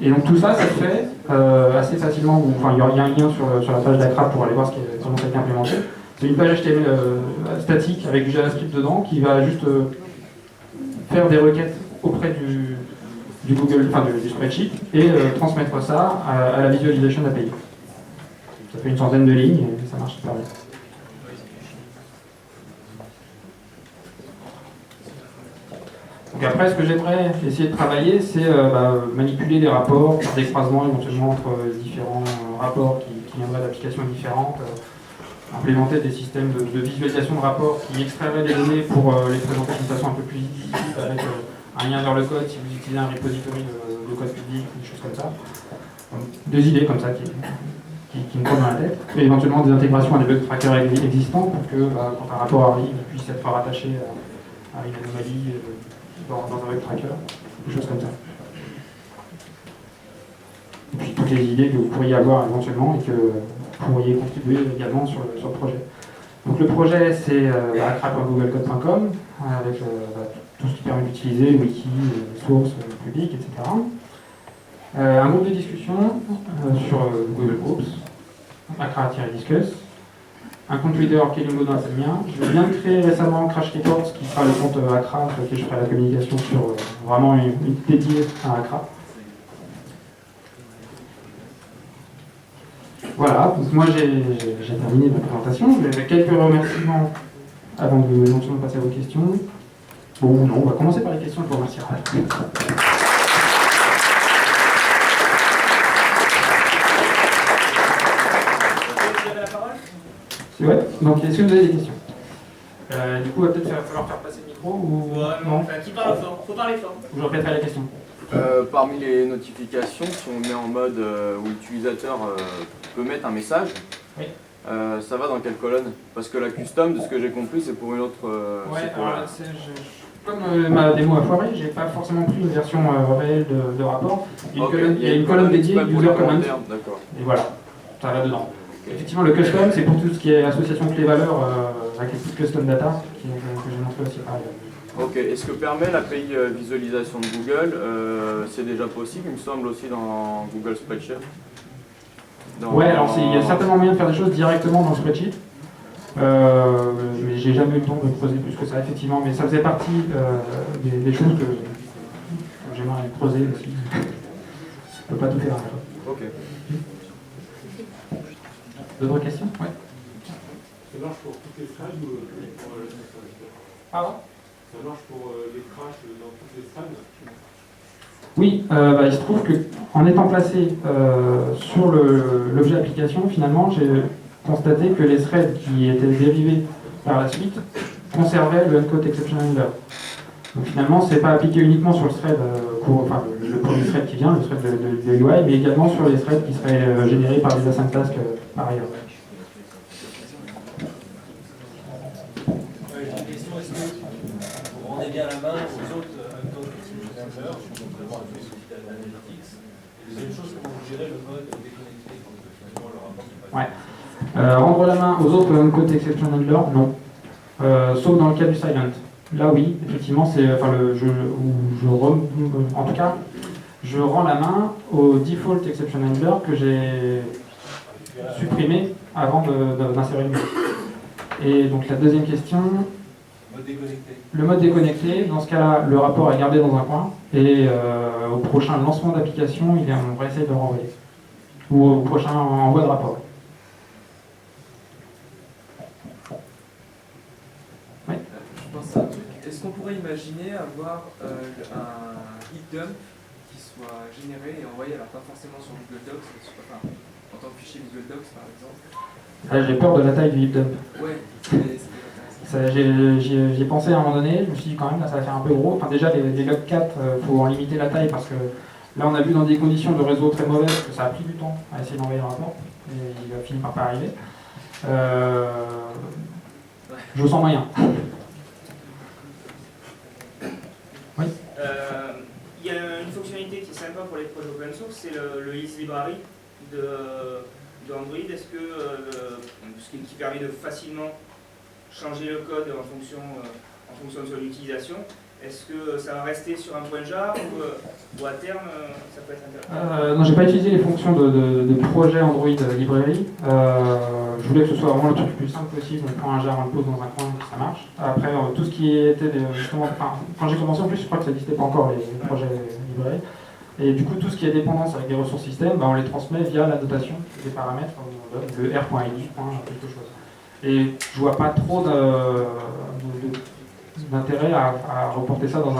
et donc tout ça, ça se fait assez facilement. Enfin, il y a un lien sur la page d'Accra pour aller voir comment ça a été implémenté. C'est une page HTML statique avec du JavaScript dedans qui va juste faire des requêtes auprès du Google, du spreadsheet et transmettre ça à la Visualization API. Ça fait une centaine de lignes et ça marche super bien. Donc après, ce que j'aimerais essayer de travailler, c'est manipuler les rapports, faire des croisements éventuellement entre différents rapports qui viendraient d'applications différentes, implémenter des systèmes de visualisation de rapports qui extrairaient des données pour les présenter d'une façon un peu plus visible, avec un lien vers le code si vous utilisez un repository de code public, des choses comme ça. Deux idées comme ça qui me tournent dans la tête. Et éventuellement des intégrations à des bug trackers existants pour que quand un rapport arrive, il puisse être rattaché à une anomalie dans un bug tracker, des choses comme ça. Et puis toutes les idées que vous pourriez avoir éventuellement et que vous pourriez contribuer également sur le projet. Donc le projet c'est accra.googlecode.com avec tout ce qui permet d'utiliser, wiki, sources publiques, etc. Un groupe de discussion sur Google Groups, accra-discuss. Un compte Twitter Kelingo dans le mien. Je viens de créer récemment Crash Reports qui sera le compte Accra sur lequel je ferai la communication sur vraiment une dédiée à Accra. Voilà, donc moi j'ai terminé ma présentation. J'ai quelques remerciements avant de éventuellement passer à vos questions. Bon, non, on va commencer par les questions, je vous remercierai. Ouais, donc est-ce que vous avez des questions? Du coup, il va peut-être falloir faire passer le micro ou non, enfin, qui parle fort? Faut parler fort. Je répéterai la question. Parmi les notifications, si on met en mode où l'utilisateur peut mettre un message, oui. Ça va dans quelle colonne? Parce que la custom, de ce que j'ai compris, c'est pour une autre... ouais, alors, comme ma démo a foiré, j'ai pas forcément pris une version réelle de rapport. Il y a une colonne dédiée, user comment. Et voilà, ça va dedans. Okay. Effectivement, le custom, c'est pour tout ce qui est association clé-valeur avec les petites custom data que j'ai montré aussi par ailleurs. Ok, et ce que permet l'API visualisation de Google, c'est déjà possible, il me semble aussi dans Google Spreadsheet. Ouais, alors il y a certainement moyen de faire des choses directement dans le spreadsheet. Mais j'ai jamais eu le temps de creuser plus que ça, effectivement. Mais ça faisait partie des choses que j'aimerais creuser aussi. Je peux pas tout faire. Ok. D'autres questions? Ouais. Ça marche pour toutes les threads ou pour Pardon? Ça marche pour les crashs dans toutes les threads? Oui, il se trouve qu'en étant placé sur l'objet application, finalement, j'ai constaté que les threads qui étaient dérivés par la suite conservaient le uncode exception handler. Donc finalement, ce n'est pas appliqué uniquement sur le thread, le premier thread qui vient, le thread de UI, mais également sur les threads qui seraient générés par des async tasks par ailleurs. J'ai une question, est-ce que vous rendez bien la main aux autres uncode exception handlers, donc vraiment avec les sociétés analytics? Et deuxième chose, comment vous gérez le mode déconnecté quand finalement le rapport n'est pas... Ouais. Rendre la main aux autres uncode exception handlers, non. Sauf dans le cas du silent. Là oui, effectivement, c'est en tout cas, je rends la main au default exception handler que j'ai supprimé avant d'insérer le mot. Et donc la deuxième question, Mode déconnecté. Le mode déconnecté, dans ce cas-là, le rapport est gardé dans un coin et au prochain lancement d'application, on va essayer de le renvoyer. Ou au prochain envoi de rapport. Oui. Je pense à un truc. Est-ce qu'on pourrait imaginer avoir un heap dump qui soit généré et envoyé, alors pas forcément sur Google Docs, mais en tant que fichier Google Docs par exemple? J'ai peur de la taille du heap dump. Ouais, c'était intéressant. J'y ai pensé à un moment donné, je me suis dit quand même, là ça va faire un peu gros. Enfin, déjà, les log 4, il faut en limiter la taille parce que là on a vu dans des conditions de réseau très mauvaises que ça a pris du temps à essayer d'envoyer le rapport et il a fini par pas arriver. Je sens moyen. Oui. Il y a une fonctionnalité qui est sympa pour les projets open source, c'est le Is Library de Android. Est-ce que ce qui permet de facilement changer le code en fonction de son utilisation, est-ce que ça va rester sur un point jar ou à terme ça peut être intéressant? Non, j'ai pas utilisé les fonctions de projet Android Library. Je voulais que ce soit vraiment le truc le plus simple possible. On prend un jar, on le pose dans un coin et ça marche. Après, tout ce qui était justement, quand j'ai commencé en plus, je crois que ça n'existait pas encore les projets Library. Et du coup, tout ce qui est dépendance avec des ressources système, on les transmet via la notation des paramètres, le r.id, quelque chose. Et je vois pas trop d'intérêt à reporter ça dans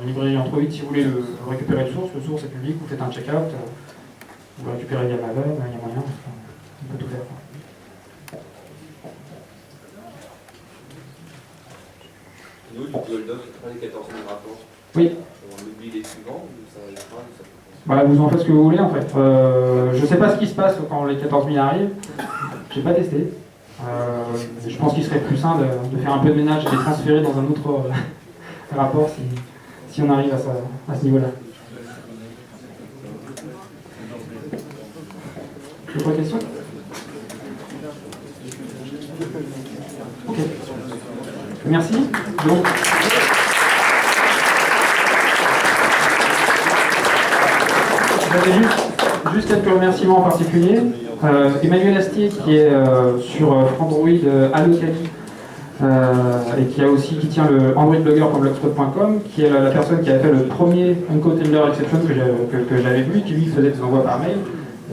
une librairie Android. Si vous voulez récupérer le source est public, vous faites un checkout, vous le récupérez via Maven, il y a moyen, on peut tout faire. Nous, du Google Doc, c'est pas les 14 000 rapports. Oui. On oublie les suivants, ou ça arrivera, ou ça peut Bah, vous en faites ce que vous voulez en fait. Je sais pas ce qui se passe quand les 14 000 arrivent. J'ai pas testé. Je pense qu'il serait plus sain de faire un peu de ménage et de les transférer dans un autre rapport si on arrive à ce niveau-là. D'autres questions? Ok. Merci. Donc, j'avais juste quelques remerciements en particulier. Emmanuel Astier qui est sur Android Allocali et qui tient le androidblogger.blogspot.com, qui est la personne qui a fait le premier Encode-Tender Exception que j'avais vu, qui lui faisait des envois par mail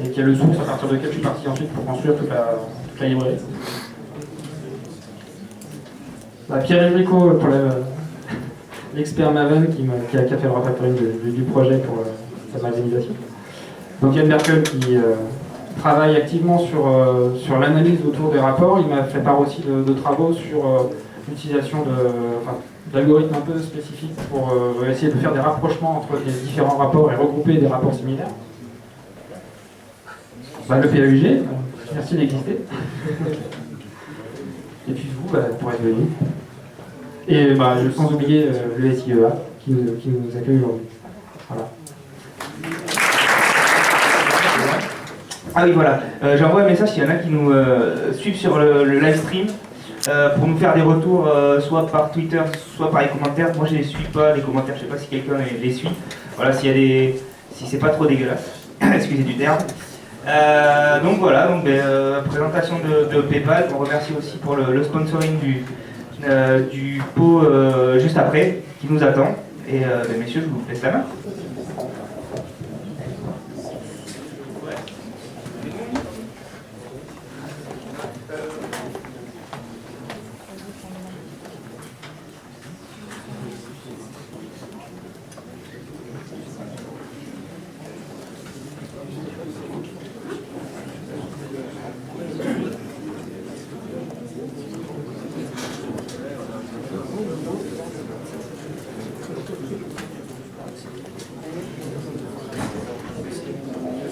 et qui est le source à partir de lequel je suis parti ensuite pour construire toute la librairie. Pierre Enrico pour l'expert Maven qui a fait le refactoring du projet pour sa mavenisation. Donc Yann Merkel qui travaille activement sur l'analyse autour des rapports. Il m'a fait part aussi de travaux sur l'utilisation d'algorithmes un peu spécifiques pour essayer de faire des rapprochements entre les différents rapports et regrouper des rapports similaires. Le PAUG, merci d'exister. Et puis vous, pour être venu. Et sans oublier le SIEA qui nous accueille aujourd'hui. Voilà. Ah oui, voilà. J'envoie un message s'il y en a qui nous suivent sur le live stream pour nous faire des retours soit par Twitter, soit par les commentaires. Moi, je les suis pas, les commentaires, je sais pas si quelqu'un les suit. Voilà, si c'est pas trop dégueulasse. Excusez du terme. Donc voilà, présentation de PayPal. On remercie aussi pour le sponsoring du pot juste après, qui nous attend. Et messieurs, je vous laisse la main.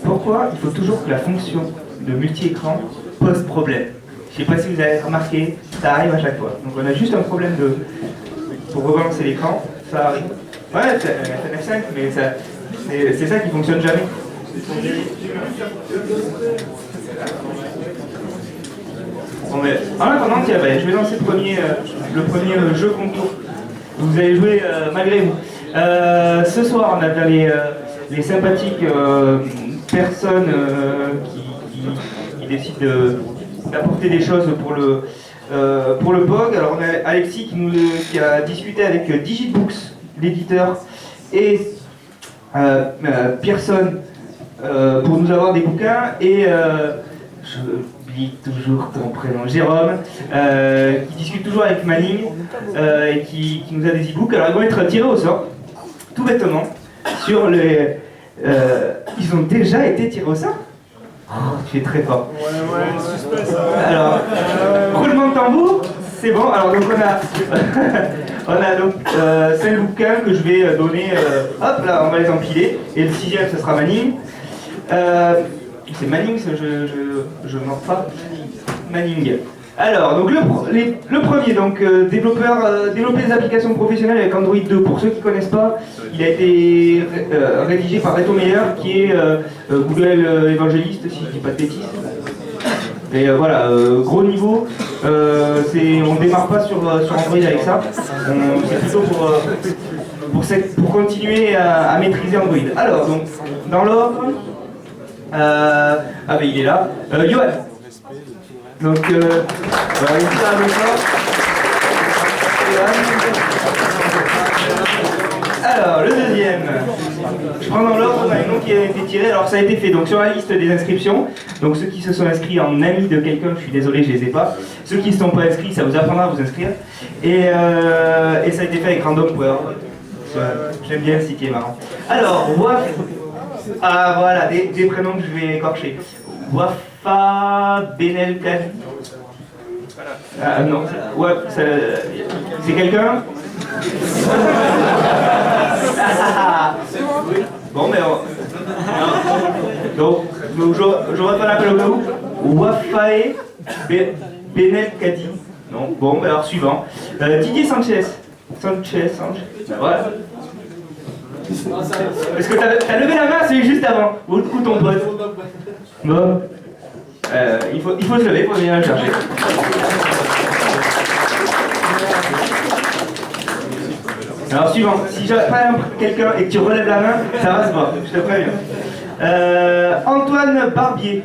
Pourquoi il faut toujours que la fonction de multi-écran pose problème? Je ne sais pas si vous avez remarqué, ça arrive à chaque fois. Donc on a juste un problème pour relancer l'écran, ça arrive. Ouais, c'est un F5, mais c'est ça qui ne fonctionne jamais. Bon, mais en attendant, tiens, je vais lancer le premier jeu concours. Vous allez jouer malgré vous. Ce soir, on a les sympathiques personnes qui décident d'apporter des choses pour le POG. Alors on a Alexis qui a discuté avec Digibooks, l'éditeur, et Pearson pour nous avoir des bouquins, et j'oublie toujours ton prénom, Jérôme, qui discute toujours avec Manning et qui nous a des e-books. Alors ils vont être tirés au sort, tout bêtement, sur les... ils ont déjà été tirés au sort? Oh, tu es très fort. Ouais, suspense. Alors, roulement de tambour, c'est bon. Alors donc on a donc 5 bouquins que je vais donner. Hop là, on va les empiler. Et le 6e, ce sera Manning. C'est Manning, je ne mords pas. Manning. Alors, donc le premier, donc développer des applications professionnelles avec Android 2. Pour ceux qui ne connaissent pas, il a été rédigé par Reto Meyer, qui est Google évangéliste, si je ne dis pas de bêtises. Et voilà, gros niveau, on ne démarre pas sur Android avec ça. C'est plutôt pour continuer à maîtriser Android. Alors, donc, dans l'ordre, il est là. Johan. Donc, alors, le deuxième. Je prends dans l'ordre, on a les noms qui ont été tirés. Alors, ça a été fait donc sur la liste des inscriptions. Donc, ceux qui se sont inscrits en amis de quelqu'un, je suis désolé, je les ai pas. Ceux qui ne sont pas inscrits, ça vous apprendra à vous inscrire. Et ça a été fait avec random.org. J'aime bien le site, il est marrant. Alors, Waf. Ah, voilà, des prénoms que je vais écorcher. Wafa Benelkani. Ah non, ouais, c'est quelqu'un? Bon, mais Donc j'aurais pas l'appel au cas où. Wafae Benel Kadi. Non, bon, alors suivant. Didier Sanchez. Sanchez. Voilà. Est-ce que t'as levé la main, c'est juste avant. Ou ton pote. Bon. Il faut se lever pour venir le chercher. Alors suivant, si j'appelle quelqu'un et que tu relèves la main, ça va se voir, je te préviens. Antoine Barbier.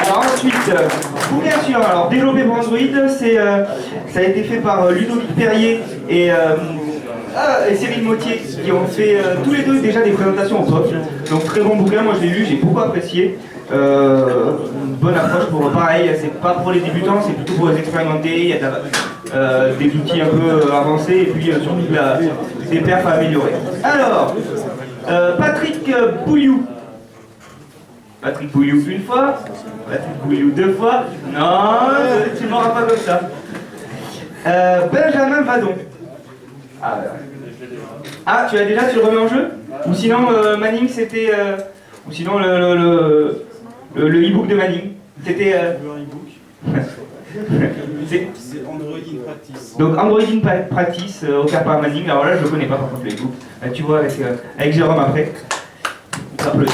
Alors ensuite, bien sûr, alors développé pour Android, ça a été fait par Ludovic Perrier et Cyril Mottier qui ont fait tous les deux déjà des présentations au POF. Donc très bon bouquin, moi je l'ai lu, j'ai beaucoup apprécié. Bonne approche pour pareil, c'est pas pour les débutants, c'est plutôt pour les expérimentés. Il y a des outils un peu avancés et puis surtout des perfs à améliorer. Alors, Patrick Bouilloux. Patrick Bouilloux une fois, Patrick Bouilloux deux fois. Non, tu m'auras pas comme ça. Benjamin Vadon. Ah, tu l'as déjà, tu le remets en jeu? Ou sinon Manning c'était... ou sinon le e-book de Manning. C'était... c'est Android in Practice. Donc Android in Practice, offert par Manning. Alors là je ne connais pas par contre le e-book. Tu vois avec Jérôme après. Ça pleut.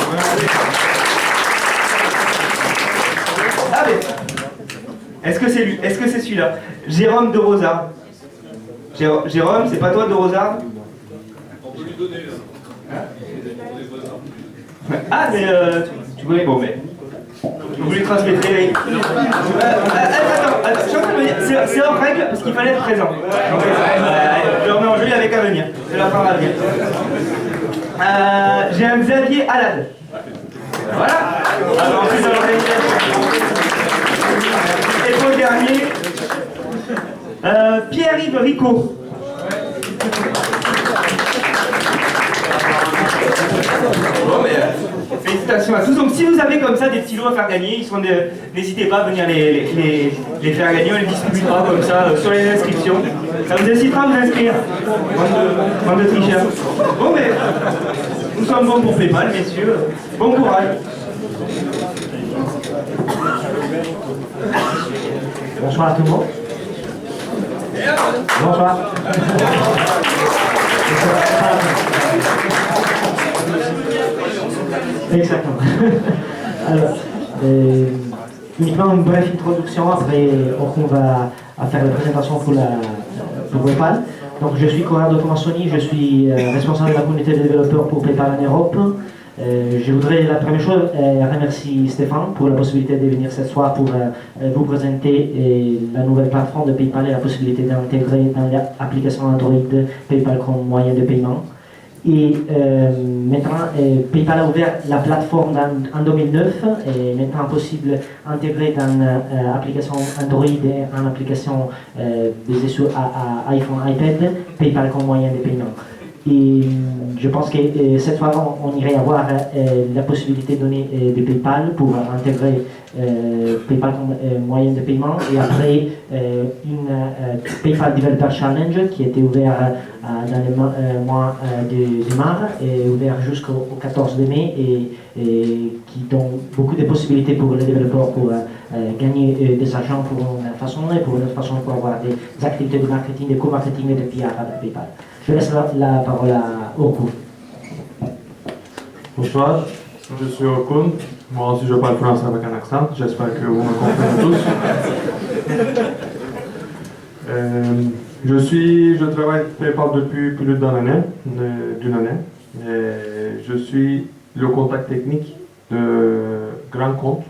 Ah mais est-ce que c'est lui? Est-ce que c'est celui-là? Jérôme de Rosard. Jérôme, c'est pas toi de Rosard? On peut lui donner Ah mais tu connais, bon mais vous lui transmettrez. Attends, je suis en train de me dire, c'est hors règle parce qu'il fallait être présent. Je le remets en jeu, il avait qu'à venir. Je la prendre à venir. J'ai un Xavier Alad. Voilà. Alors ensuite dans l'organisation. Et pour le dernier, Pierre-Yves Rico. Bon mais félicitations à tous. Donc si vous avez comme ça des petits lots à faire gagner, n'hésitez pas à venir les faire gagner, on les distribuera comme ça sur les inscriptions. Ça vous incitera à vous inscrire. Bande de tricheurs. Bon mais nous sommes bons pour PayPal, messieurs. Bon courage. Bonsoir à tout le monde. Bonsoir. Exactement. Alors, uniquement une brève introduction, après on va faire la présentation pour PayPal. Donc je suis Conrado Tomassoni, je suis responsable de la communauté de développeurs pour PayPal en Europe. Je voudrais la première chose remercier Stéphane pour la possibilité de venir ce soir pour vous présenter la nouvelle plateforme de PayPal et la possibilité d'intégrer dans l'application Android PayPal comme moyen de paiement. Et maintenant, PayPal a ouvert la plateforme en 2009 et maintenant possible d'intégrer dans l'application Android et en application basée sur iPhone, iPad, PayPal comme moyen de paiement. Et je pense que cette fois, on irait avoir la possibilité de donner de PayPal pour intégrer PayPal comme moyen de paiement. Et après, une PayPal Developer Challenge qui a été ouvert dans le mois de mars et ouvert jusqu'au 14 mai et qui donne beaucoup de possibilités pour les développeurs pour gagner des argent pour une façon et pour une autre façon pour avoir des activités de marketing, de co-marketing et de PR avec PayPal. Je laisse la parole à Okun. Bonsoir, je suis Okun. Moi aussi je parle français avec un accent. J'espère que vous me comprenez tous. Je travaille PayPal depuis plus d'une année. Et je suis le contact technique de grands comptes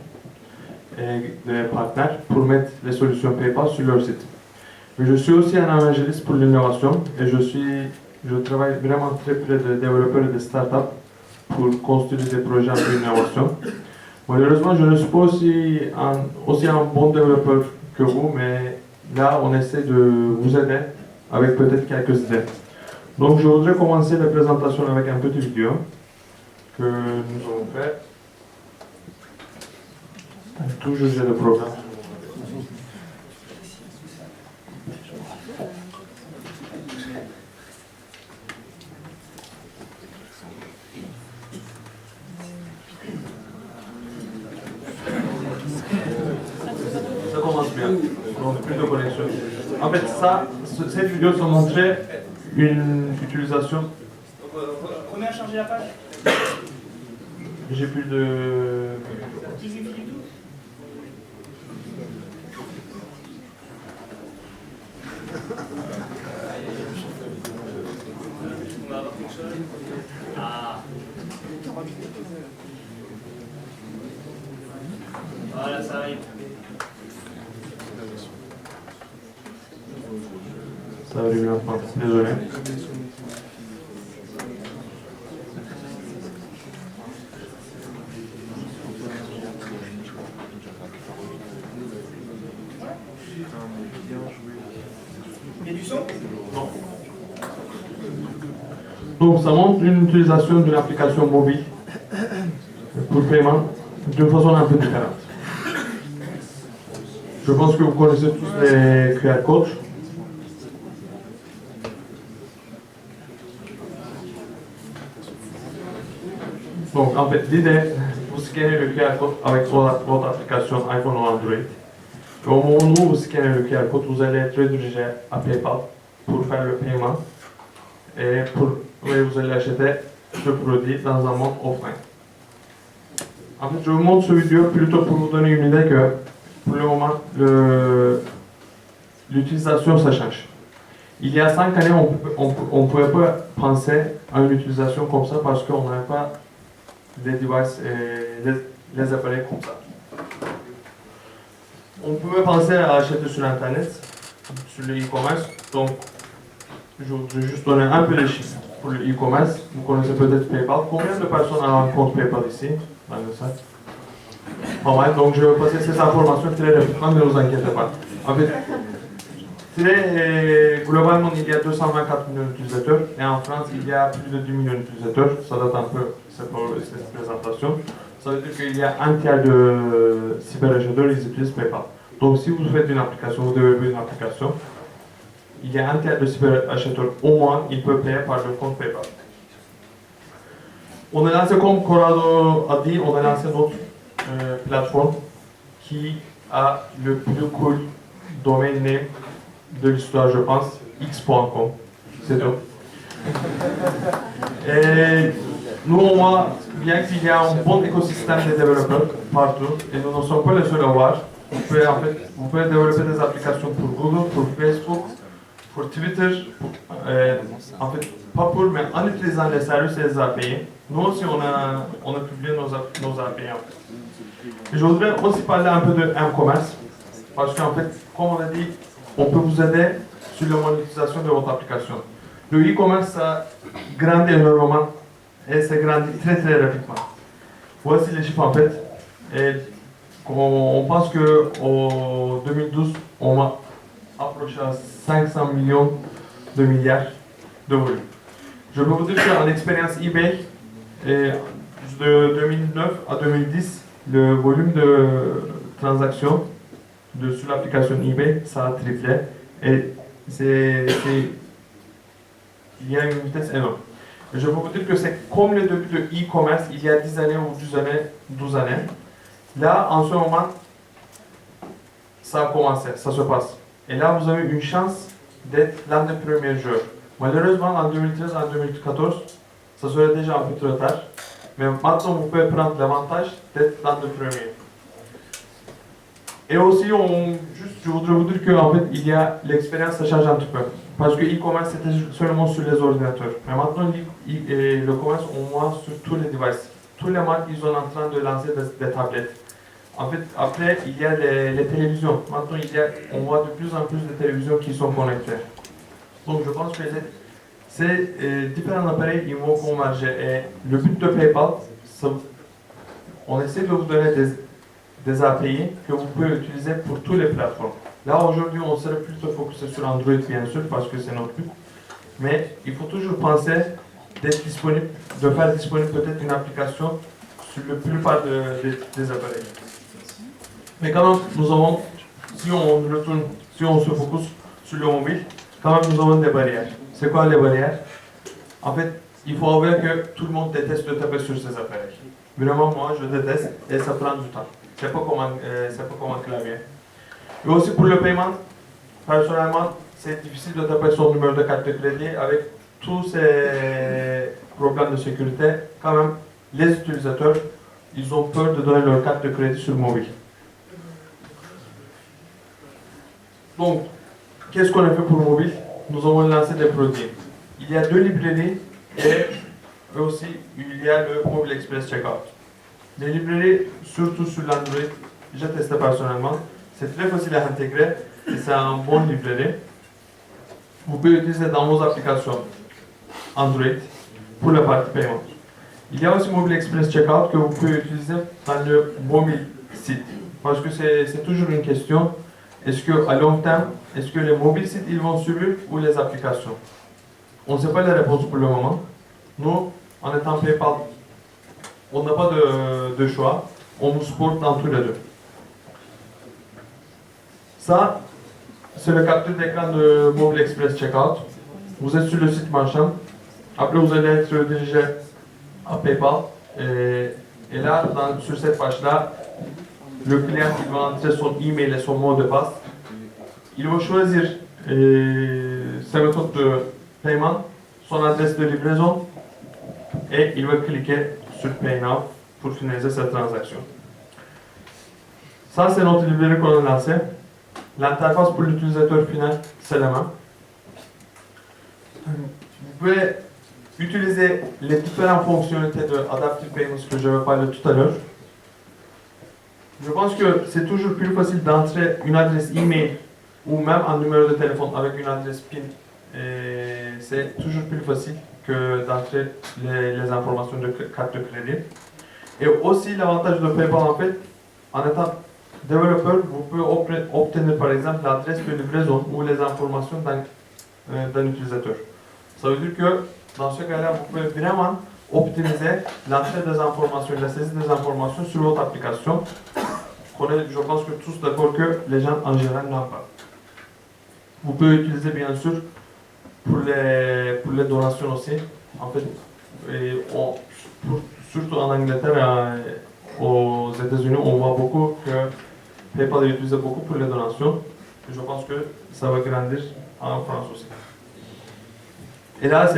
et de partenaires pour mettre les solutions PayPal sur leur site. Mais je suis aussi un évangéliste pour l'innovation et je travaille vraiment très près de développeurs et de startups pour construire des projets en innovation. Malheureusement, je ne suis pas aussi un bon développeur que vous, mais là, on essaie de vous aider avec peut-être quelques idées. Donc, je voudrais commencer la présentation avec un petit vidéo que nous avons fait. Toujours j'ai le programme. commence bien. Donc plus de connexion. En fait, cette vidéo se montrait une utilisation. Prenez à charger la page. J'ai plus de. Voilà, ça arrive. Ça arrive bien, enfin, désolé. Il y a du son? Non. Donc, ça montre une utilisation d'une application mobile pour le paiement d'une façon un peu différente. Je pense que vous connaissez tous les QR codes. Donc, en fait, l'idée, vous scannez le QR code avec votre application iPhone ou Android. Et au moment où vous scannez le QR code, vous allez être redirigé à PayPal pour faire le paiement et vous allez acheter ce produit dans un monde offline. En fait, je vous montre cette vidéo plutôt pour vous donner une idée que pour le moment, l'utilisation, ça change. Il y a 5 années, on ne pouvait pas penser à une utilisation comme ça parce qu'on n'avait pas des devices et les appareils comme ça. On pouvait penser à acheter sur Internet, sur le e-commerce. Donc, je vais juste donner un peu les chiffres pour le e-commerce. Vous connaissez peut-être PayPal. Combien de personnes ont un compte PayPal ici, dans le site? Pas mal. Donc, je vais passer ces informations très rapidement, ne vous inquiétez pas. En fait, globalement, il y a 224 millions d'utilisateurs et en France, il y a plus de 10 millions d'utilisateurs. Ça date un peu, c'est pour cette présentation. Ça veut dire qu'il y a un tiers de cyberacheteurs qui utilisent PayPal. Donc, si vous faites une application, vous développez une application, il y a un tiers de cyberacheteurs au moins, ils peuvent payer par le compte PayPal. On a lancé, comme Corrado a dit, on a lancé notre plateforme qui a le plus cool domaine name de l'histoire, je pense, x.com. C'est tout. Et nous, on voit bien qu'il y a un bon écosystème de développeurs partout, et nous ne sommes pas les seuls à voir. Vous pouvez développer des applications pour Google, pour Facebook, pour Twitter, en fait, pas pour, mais en utilisant les services et les API. Nous aussi, on a publié nos API. En fait. Et je voudrais aussi parler un peu de e-commerce, parce qu'en fait, comme on a dit, on peut vous aider sur la monétisation de votre application. Le e-commerce, ça grandit énormément et ça grandit très très rapidement. Voici les chiffres en fait. Et on pense qu'en 2012, on va approcher à 500 millions de milliards de volume. Je peux vous dire qu'en expérience eBay, et de 2009 à 2010, le volume de transactions sur l'application eBay, ça a triplé. Et il y a une vitesse énorme. Je peux vous dire que c'est comme le début de e-commerce il y a 10 années ou 12 années. Là, en ce moment, ça a commencé, ça se passe. Et là, vous avez une chance d'être l'un des premiers joueurs. Malheureusement, en 2013, en 2014, ça serait déjà un peu trop tard. Mais maintenant, vous pouvez prendre l'avantage d'être l'un des premiers. Et aussi, je voudrais vous dire qu'en fait, l'expérience, ça change un petit peu. Parce que e-commerce, c'était seulement sur les ordinateurs. Mais maintenant, le commerce, on voit sur tous les devices. Tous les marques, ils sont en train de lancer des tablettes. En fait, après, il y a les télévisions. Maintenant, on voit de plus en plus de télévisions qui sont connectées. Donc, je pense que ces différents appareils, ils vont converger. Et le but de PayPal, on essaie de vous donner des API que vous pouvez utiliser pour toutes les plateformes. Là, aujourd'hui, on serait plutôt focusé sur Android, bien sûr, parce que c'est notre but. Mais il faut toujours penser d'être disponible, de faire disponible peut-être une application sur la plupart des appareils. Mais quand même, nous avons, si on se focus sur le mobile, quand même, nous avons des barrières. C'est quoi les barrières? En fait, il faut avouer que tout le monde déteste de taper sur ces appareils. Vraiment, moi, je déteste et ça prend du temps. C'est pas comme un clavier. Et aussi pour le paiement, personnellement, c'est difficile de taper son numéro de carte de crédit avec tous ces problèmes de sécurité. Quand même, les utilisateurs, ils ont peur de donner leur carte de crédit sur mobile. Donc, qu'est-ce qu'on a fait pour mobile? Nous avons lancé des produits. Il y a 2 librairies et aussi il y a le Mobile Express Checkout. Les librairies, surtout sur l'Android, j'ai testé personnellement. C'est très facile à intégrer et c'est un bon librairie. Vous pouvez utiliser dans vos applications Android pour la partie paiement. Il y a aussi Mobile Express Checkout que vous pouvez utiliser dans le mobile site. Parce que c'est toujours une question, est-ce qu'à long terme, est-ce que les mobiles sites ils vont suivre ou les applications? On ne sait pas les réponses pour le moment. Nous, en étant PayPal, on n'a pas de choix. On nous supporte dans tous les deux. Ça, c'est le capture d'écran de Mobile Express Checkout. Vous êtes sur le site marchand. Après, vous allez être dirigé à PayPal. Et là, sur cette page-là, le client il va entrer son email et son mot de passe. Il va choisir sa méthode de paiement, son adresse de livraison et il va cliquer sur Pay Now pour finaliser cette transaction. Ça, c'est notre librairie qu'on a lancé. L'interface pour l'utilisateur final, c'est la même. Vous pouvez utiliser les différentes fonctionnalités de Adaptive Payments que je vais parler tout à l'heure. Je pense que c'est toujours plus facile d'entrer une adresse email ou même un numéro de téléphone avec une adresse PIN. C'est toujours plus facile que d'entrer les informations de carte de crédit. Et aussi l'avantage de PayPal en fait, en étant développeur, vous pouvez obtenir par exemple l'adresse de livraison ou les informations d'un utilisateur. Ça veut dire que dans ce cas-là, vous pouvez vraiment optimiser l'entrée des informations, la saisie des informations sur votre application. Je pense que tous d'accord que les gens en général n'ont pas. Vous pouvez utiliser bien sûr pour les donations aussi. En fait, surtout en Angleterre et aux États-Unis, on voit beaucoup que PayPal est utilisé beaucoup pour les donations. Et je pense que ça va grandir en France aussi. Et là,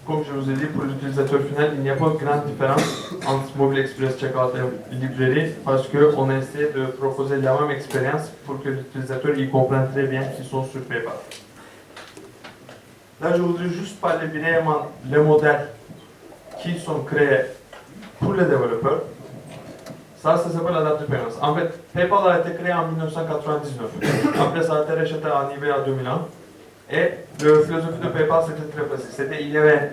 comme je vous ai dit, pour l'utilisateur final, il n'y a pas de grande différence entre Mobile Express Checkout et librairie parce qu'on a essayé de proposer la même expérience pour que l'utilisateur comprenne très bien qu'ils sont sur PayPal. Là, je voudrais juste parler brièvement des modèles qui sont créés pour les développeurs. Ça s'appelle Adaptive Payments. En fait, PayPal a été créé en 1999. Après, ça a été racheté en eBay en 2001. Et la philosophie de PayPal, c'était très facile. Il y avait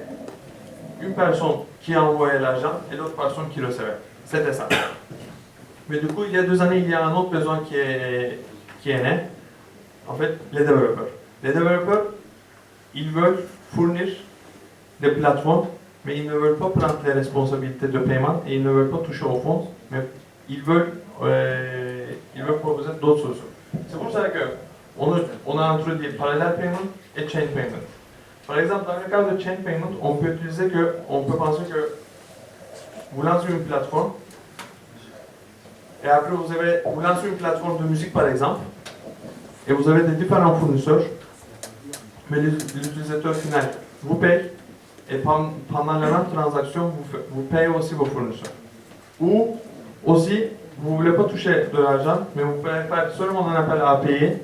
une personne qui envoyait l'argent et l'autre personne qui recevait. C'était ça. Mais du coup, il y a 2 années, il y a un autre besoin qui est né. En fait, les développeurs. Les développeurs, ils veulent fournir des plateformes, mais ils ne veulent pas prendre les responsabilités de paiement et ils ne veulent pas toucher au fonds, mais ils veulent proposer d'autres solutions. C'est pour ça qu'on a introduit Parallel Payment et Chain Payment. Par exemple, dans le cas de Chain Payment, on peut penser que vous lancez une plateforme et après vous lancez une plateforme de musique par exemple et vous avez des différents fournisseurs, mais l'utilisateur final vous paye et pendant la même transaction, vous payez aussi vos fournisseurs. Ou aussi, vous ne voulez pas toucher de l'argent, mais vous pouvez faire seulement un appel à payer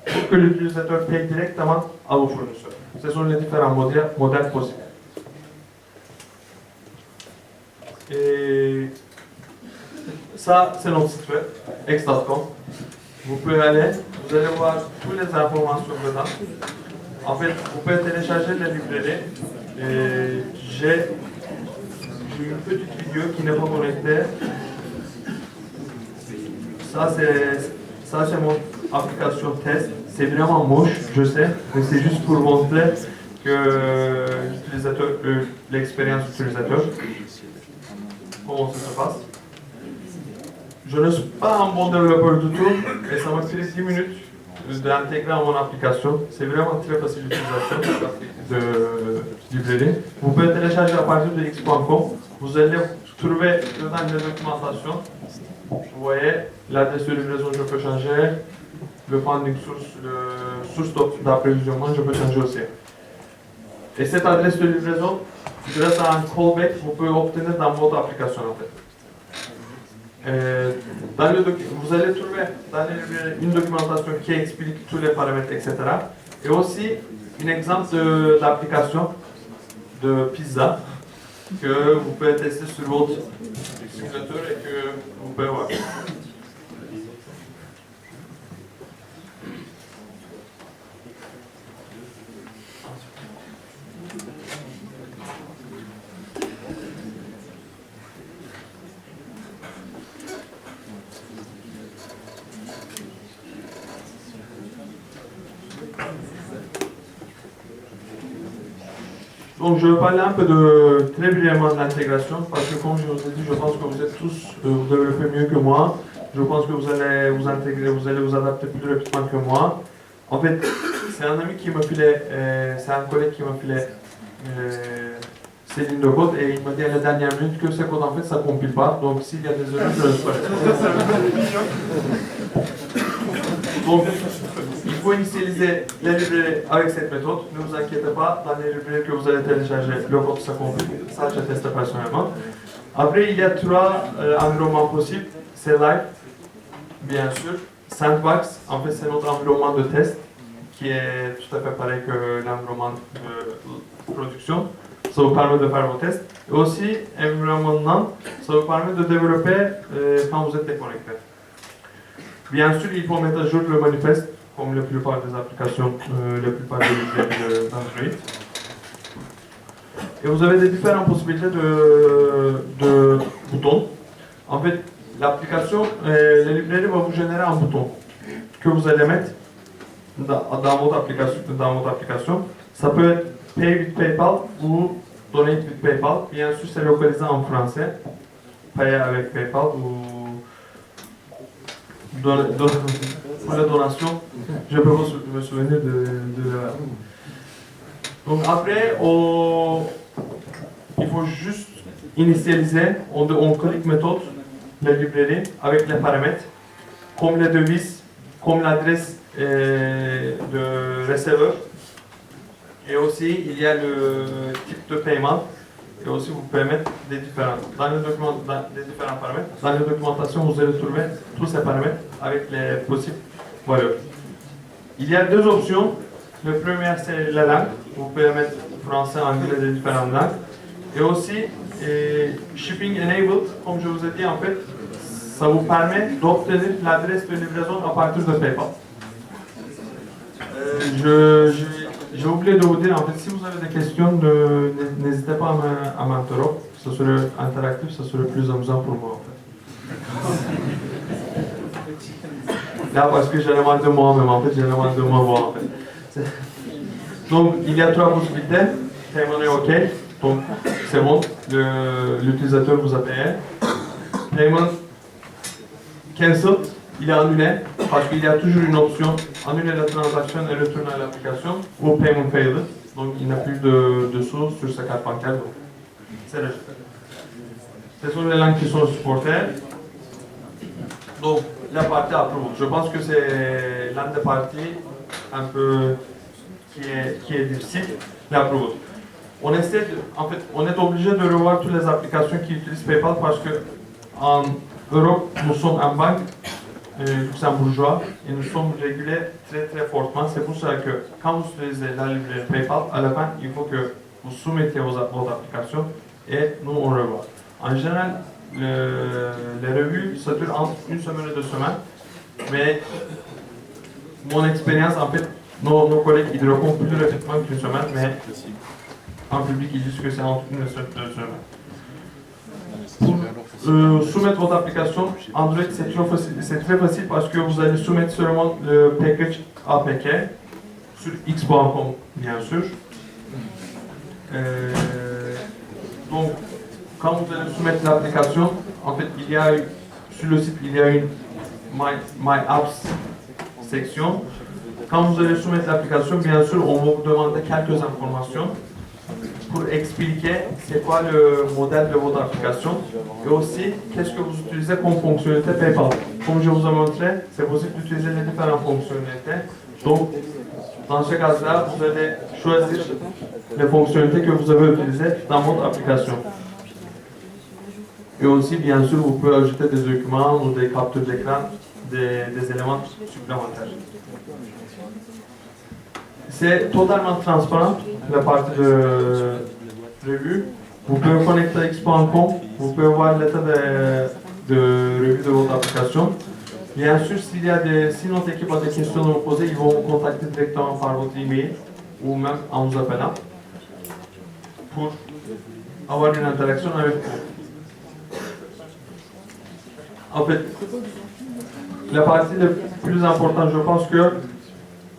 pour que l'utilisateur paye directement à vos fournisseurs. Ce sont les différents modèles possibles. Et ça, c'est notre site web, x.com. Vous pouvez aller, vous allez voir toutes les informations dedans. En fait, vous pouvez télécharger les librairies. J'ai une petite vidéo qui n'est pas connectée. Ça, c'est mon application test. C'est vraiment moche, je sais, mais c'est juste pour montrer que l'expérience utilisateur, comment ça se passe. Je ne suis pas un bon développeur du tout, et ça m'a pris 10 minutes d'intégrer à mon application. C'est vraiment très facile d'utilisation de librairie. Vous pouvez télécharger à partir de x.com. Vous allez trouver dedans les documentations. Vous voyez, l'adresse de livraison, je peux changer. le funding source, le source d'approvisionnement, je peux changer aussi. Et cette adresse de livraison, grâce à un callback, vous pouvez obtenir dans votre application en fait. Vous allez trouver dans une documentation qui explique tous les paramètres, etc. Et aussi un exemple d'application de pizza que vous pouvez tester sur votre simulateur et que vous pouvez voir. Donc je vais parler un peu très brièvement de l'intégration parce que comme je vous ai dit, je pense que vous êtes tous, vous développez mieux que moi. Je pense que vous allez vous intégrer, vous allez vous adapter plus rapidement que moi. En fait, c'est un ami qui m'a filé, c'est un collègue qui m'a filé ces lignes de code et il m'a dit à la dernière minute que ces codes en fait ça ne compile pas. Donc s'il y a des erreurs, je le ferai. Donc, il faut initialiser les librairies avec cette méthode. Ne vous inquiétez pas, dans les librairies que vous allez télécharger, le code ça compile. Ça, je teste personnellement. Après, il y a trois environnements possibles. C'est Live, bien sûr. Sandbox, en fait, c'est notre environnement de test qui est tout à fait pareil que l'environnement de production. Ça vous permet de faire vos tests. Et aussi, environnement non, ça vous permet de développer quand vous êtes déconnecté. Bien sûr, il faut mettre à jour le manifeste, comme la plupart des applications, la plupart des librairies d'Android. Et vous avez des différentes possibilités de boutons. En fait, l'application, les librairies vont vous générer un bouton que vous allez mettre dans votre application. Ça peut être Pay with PayPal ou Donate with PayPal. Bien sûr, c'est localisé en français. Payer avec PayPal ou pour la donation, je peux me souvenir de la... Donc après, il faut juste initialiser, on clique méthode, la librairie avec les paramètres, comme les devises, comme l'adresse de receveur. Et aussi, il y a le type de paiement. Et aussi, vous pouvez mettre des différents paramètres. Dans la documentation, vous allez trouver tous ces paramètres avec les possibles valeurs. Il y a deux options. Le premier, c'est la langue. Vous pouvez mettre français, anglais, des différentes langues. Et aussi, Shipping Enabled, comme je vous ai dit, en fait, ça vous permet d'obtenir l'adresse de livraison à partir de PayPal. J'ai oublié de vous dire, en fait, si vous avez des questions, n'hésitez pas à m'interrompre. Ça serait interactif, ça serait plus amusant pour moi, en fait. Là, parce que j'ai le mal de moi, même en fait, j'ai le mal de moi, en fait. Donc, il y a trois possibilités. Paiement est OK, donc c'est bon, l'utilisateur vous a payé. Payment cancelled, il est annulé, parce qu'il y a toujours une option annuler la transaction et retourner à l'application, ou payment failed, donc il n'y a plus de sous sur sa carte bancaire, donc c'est rejeté. Ce sont les langues qui sont supportées. Donc, la partie approved, je pense que c'est l'une des parties un peu qui est difficile, l'approved. On est obligé de revoir toutes les applications qui utilisent PayPal parce que en Europe, nous sommes un banque luxembourgeois et nous sommes régulés très très fortement. C'est pour ça que quand vous utilisez la librairie PayPal, à la fin, il faut que vous soumettiez votre application et nous on revoit. En général, les revues, ça dure entre une semaine et 2 semaines, mais mon expérience, en fait, nos collègues, ils répondent plus rapidement qu'une semaine, mais en public, ils disent que c'est entre une et 2 semaines. Pour soumettre votre application, Android, c'est très facile parce que vous allez soumettre seulement le package APK sur x.com, bien sûr. Donc, quand vous allez soumettre l'application, en fait, sur le site, il y a une My Apps section. Quand vous allez soumettre l'application, bien sûr, on va vous demander quelques informations pour expliquer c'est quoi le modèle de votre application et aussi qu'est-ce que vous utilisez comme fonctionnalité PayPal. comme je vous ai montré, c'est possible d'utiliser les différentes fonctionnalités. Donc, dans ce cas-là, vous allez choisir les fonctionnalités que vous avez utilisées dans votre application. Et aussi, bien sûr, vous pouvez ajouter des documents ou des captures d'écran, des éléments supplémentaires. C'est totalement transparent, la partie de revue. Vous pouvez connecter à X.com, vous pouvez voir l'état de revue de votre application. Bien sûr, si notre équipe a des questions à vous poser, ils vont vous contacter directement par votre email ou même en vous appelant pour avoir une interaction avec vous. En fait, la partie la plus importante, je pense que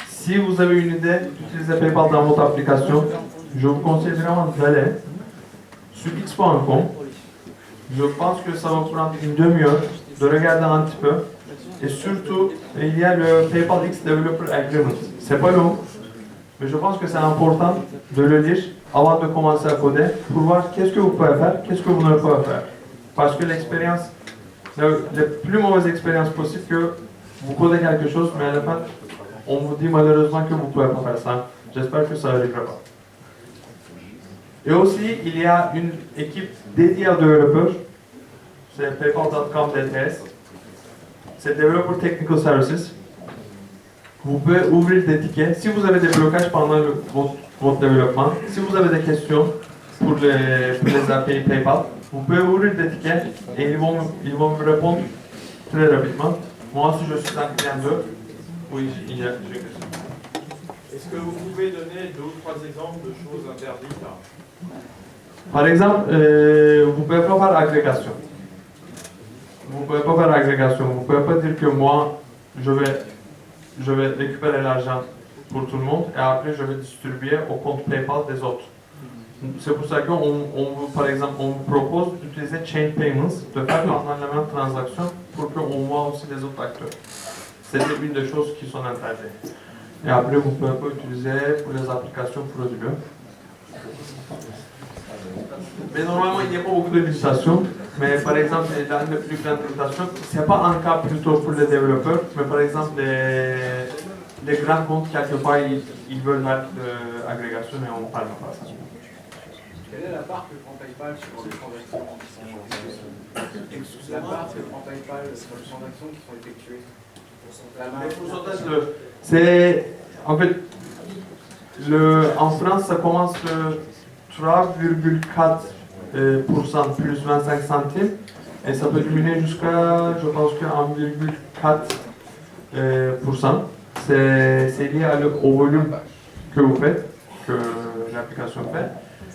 si vous avez une idée d'utiliser PayPal dans votre application, je vous conseille vraiment d'aller sur X.com. Je pense que ça va prendre une demi-heure de regarder un petit peu. Et surtout, il y a le PayPal X Developer Agreement. C'est pas long, mais je pense que c'est important de le lire avant de commencer à coder pour voir qu'est-ce que vous pouvez faire, qu'est-ce que vous ne pouvez pas faire. Parce que l'expérience, la plus mauvaise expérience possible, que vous codez quelque chose, mais à la fin, on vous dit malheureusement que vous ne pouvez pas faire ça. J'espère que ça n'arrivera pas. Et aussi, il y a une équipe dédiée aux développeurs. C'est paypal.com DTS. C'est Developer Technical Services. Vous pouvez ouvrir des tickets. Si vous avez des blocages pendant votre développement, si vous avez des questions pour les API PayPal, vous pouvez ouvrir des tickets et ils vont vous répondre très rapidement. Moi, si je suis un client d'eux, oui, j'ai une question. Est-ce que vous pouvez donner 2 ou 3 exemples de choses interdites? Par exemple, vous ne pouvez pas faire agrégation. Vous ne pouvez pas faire agrégation. Vous ne pouvez pas dire que moi, je vais récupérer l'argent pour tout le monde et après je vais distribuer au compte PayPal des autres. C'est pour ça par exemple, on vous propose d'utiliser Chain Payments, de faire la même transaction pour qu'on voit aussi les autres acteurs. C'est une des choses qui sont interdites. Et après, vous ne pouvez pas utiliser pour les applications frauduleuses. Mais normalement, il n'y a pas beaucoup de limitations. Mais par exemple, dans les plus grandes limitations, ce n'est pas un cas plutôt pour les développeurs, mais par exemple, les grands comptes, quelque part, ils veulent mettre l'agrégation et on ne parle pas de ça. Quelle est la part que prend PayPal sur les transactions qui sont La part que prend PayPal sur les transactions qui sont effectuées. C'est en fait en France ça commence de 3,4% plus 25 centimes et ça peut diminuer jusqu'à je pense que 1,4%. C'est lié au volume que vous faites, que l'application fait.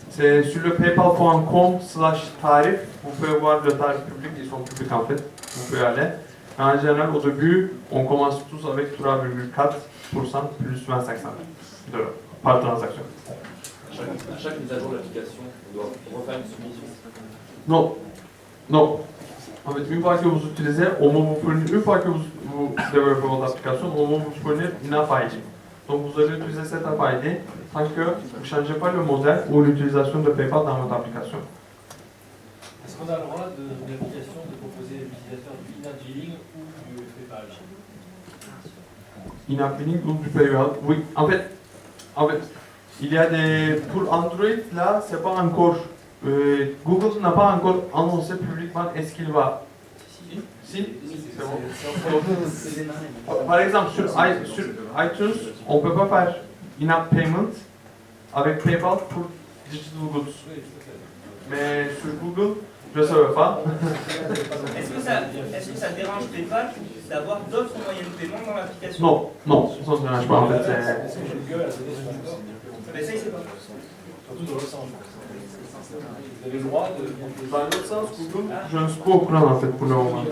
C'est sur le paypal.com/tarif, vous pouvez voir le tarif public, ils sont publics en fait, vous pouvez aller. En général, au début, on commence tous avec 3,4% plus 25 centimes par transaction. À chaque mise à jour de l'application, on doit refaire une soumission. Non. Non. En fait, une fois que vous utilisez, une fois que vous développez votre application, on va vous fournir une app ID. Donc vous allez utiliser cette app ID tant que vous ne changez pas le modèle ou l'utilisation de PayPal dans votre application. Est-ce qu'on a le droit de l'application de proposer à l'utilisateur du in-app billing ou du PayPal? In-app billing ou du PayPal? Oui, en fait, il y a des... Pour Android, là, c'est pas encore... Google n'a pas encore annoncé publiquement est-ce qu'il va... Si, c'est bon. Par exemple, sur iTunes, on ne peut pas faire in-app payment avec PayPal pour digital goods. Mais sur Google, je ne savais pas. Est-ce que ça dérange PayPal d'avoir d'autres moyens de paiement dans l'application? Non, ça ne dérange pas. En fait, mais ça, il sait pas. Surtout dans l'autre sens. Vous avez le droit de... Dans l'autre sens, Google, je ne suis pas au courant en fait pour le moment.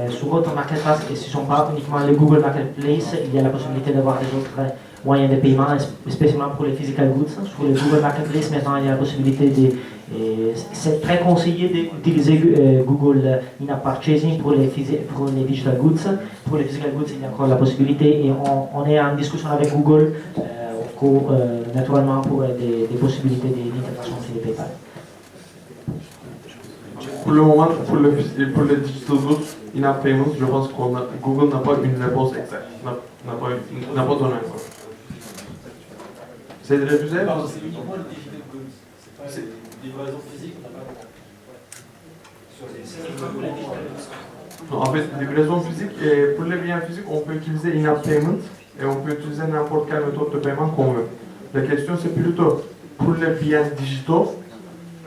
Sur votre marketplace, et ce ne sont pas uniquement les Google Marketplace, il y a la possibilité d'avoir des autres moyens de paiement, spécialement pour les physical goods. Sur les Google Marketplace, maintenant, il y a la possibilité de... c'est très conseillé d'utiliser Google In-App Purchasing pour les digital goods. Pour les physical goods, il y a encore la possibilité et on est en discussion avec Google. naturellement pour des possibilités d'intégration sur les PayPal. Pour le moment, pour les digital goods, in-app payments, je pense que Google n'a pas une réponse exacte, n'a pas donné encore. C'est refusé? C'est uniquement le digital goods, c'est pas les livraisons physiques, on n'a pas le droit. Non, en fait, livraison physique, et pour les biens physiques, on peut utiliser in-app payment et on peut utiliser n'importe quelle méthode de paiement qu'on veut. La question, c'est plutôt pour les biens digitaux,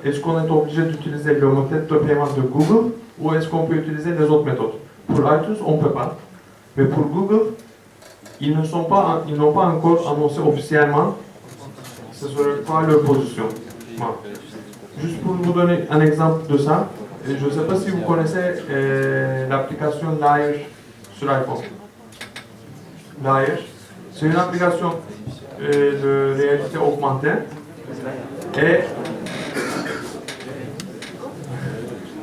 est-ce qu'on est obligé d'utiliser le méthode de paiement de Google ou est-ce qu'on peut utiliser les autres méthodes? Pour iTunes, on ne peut pas. Mais pour Google, ils n'ont pas encore annoncé officiellement ce serait quoi leur position. Voilà. Juste pour vous donner un exemple de ça, je ne sais pas si vous connaissez l'application Lyre sur iPhone. Lyre, c'est une application de réalité augmentée et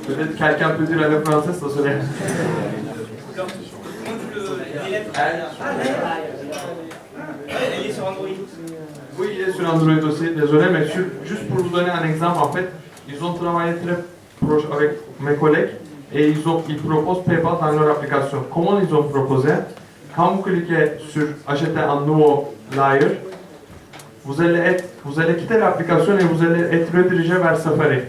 peut-être quelqu'un peut dire le français, ça serait. Elle est sur Android. Oui, il est sur Android aussi, désolé, mais juste pour vous donner un exemple, en fait, ils ont travaillé très proche avec mes collègues et ils proposent PayPal dans leur application. Comment ils ont proposé? Quand vous cliquez sur acheter un nouveau Lyre, vous allez quitter l'application et vous allez être redirigé vers Safari.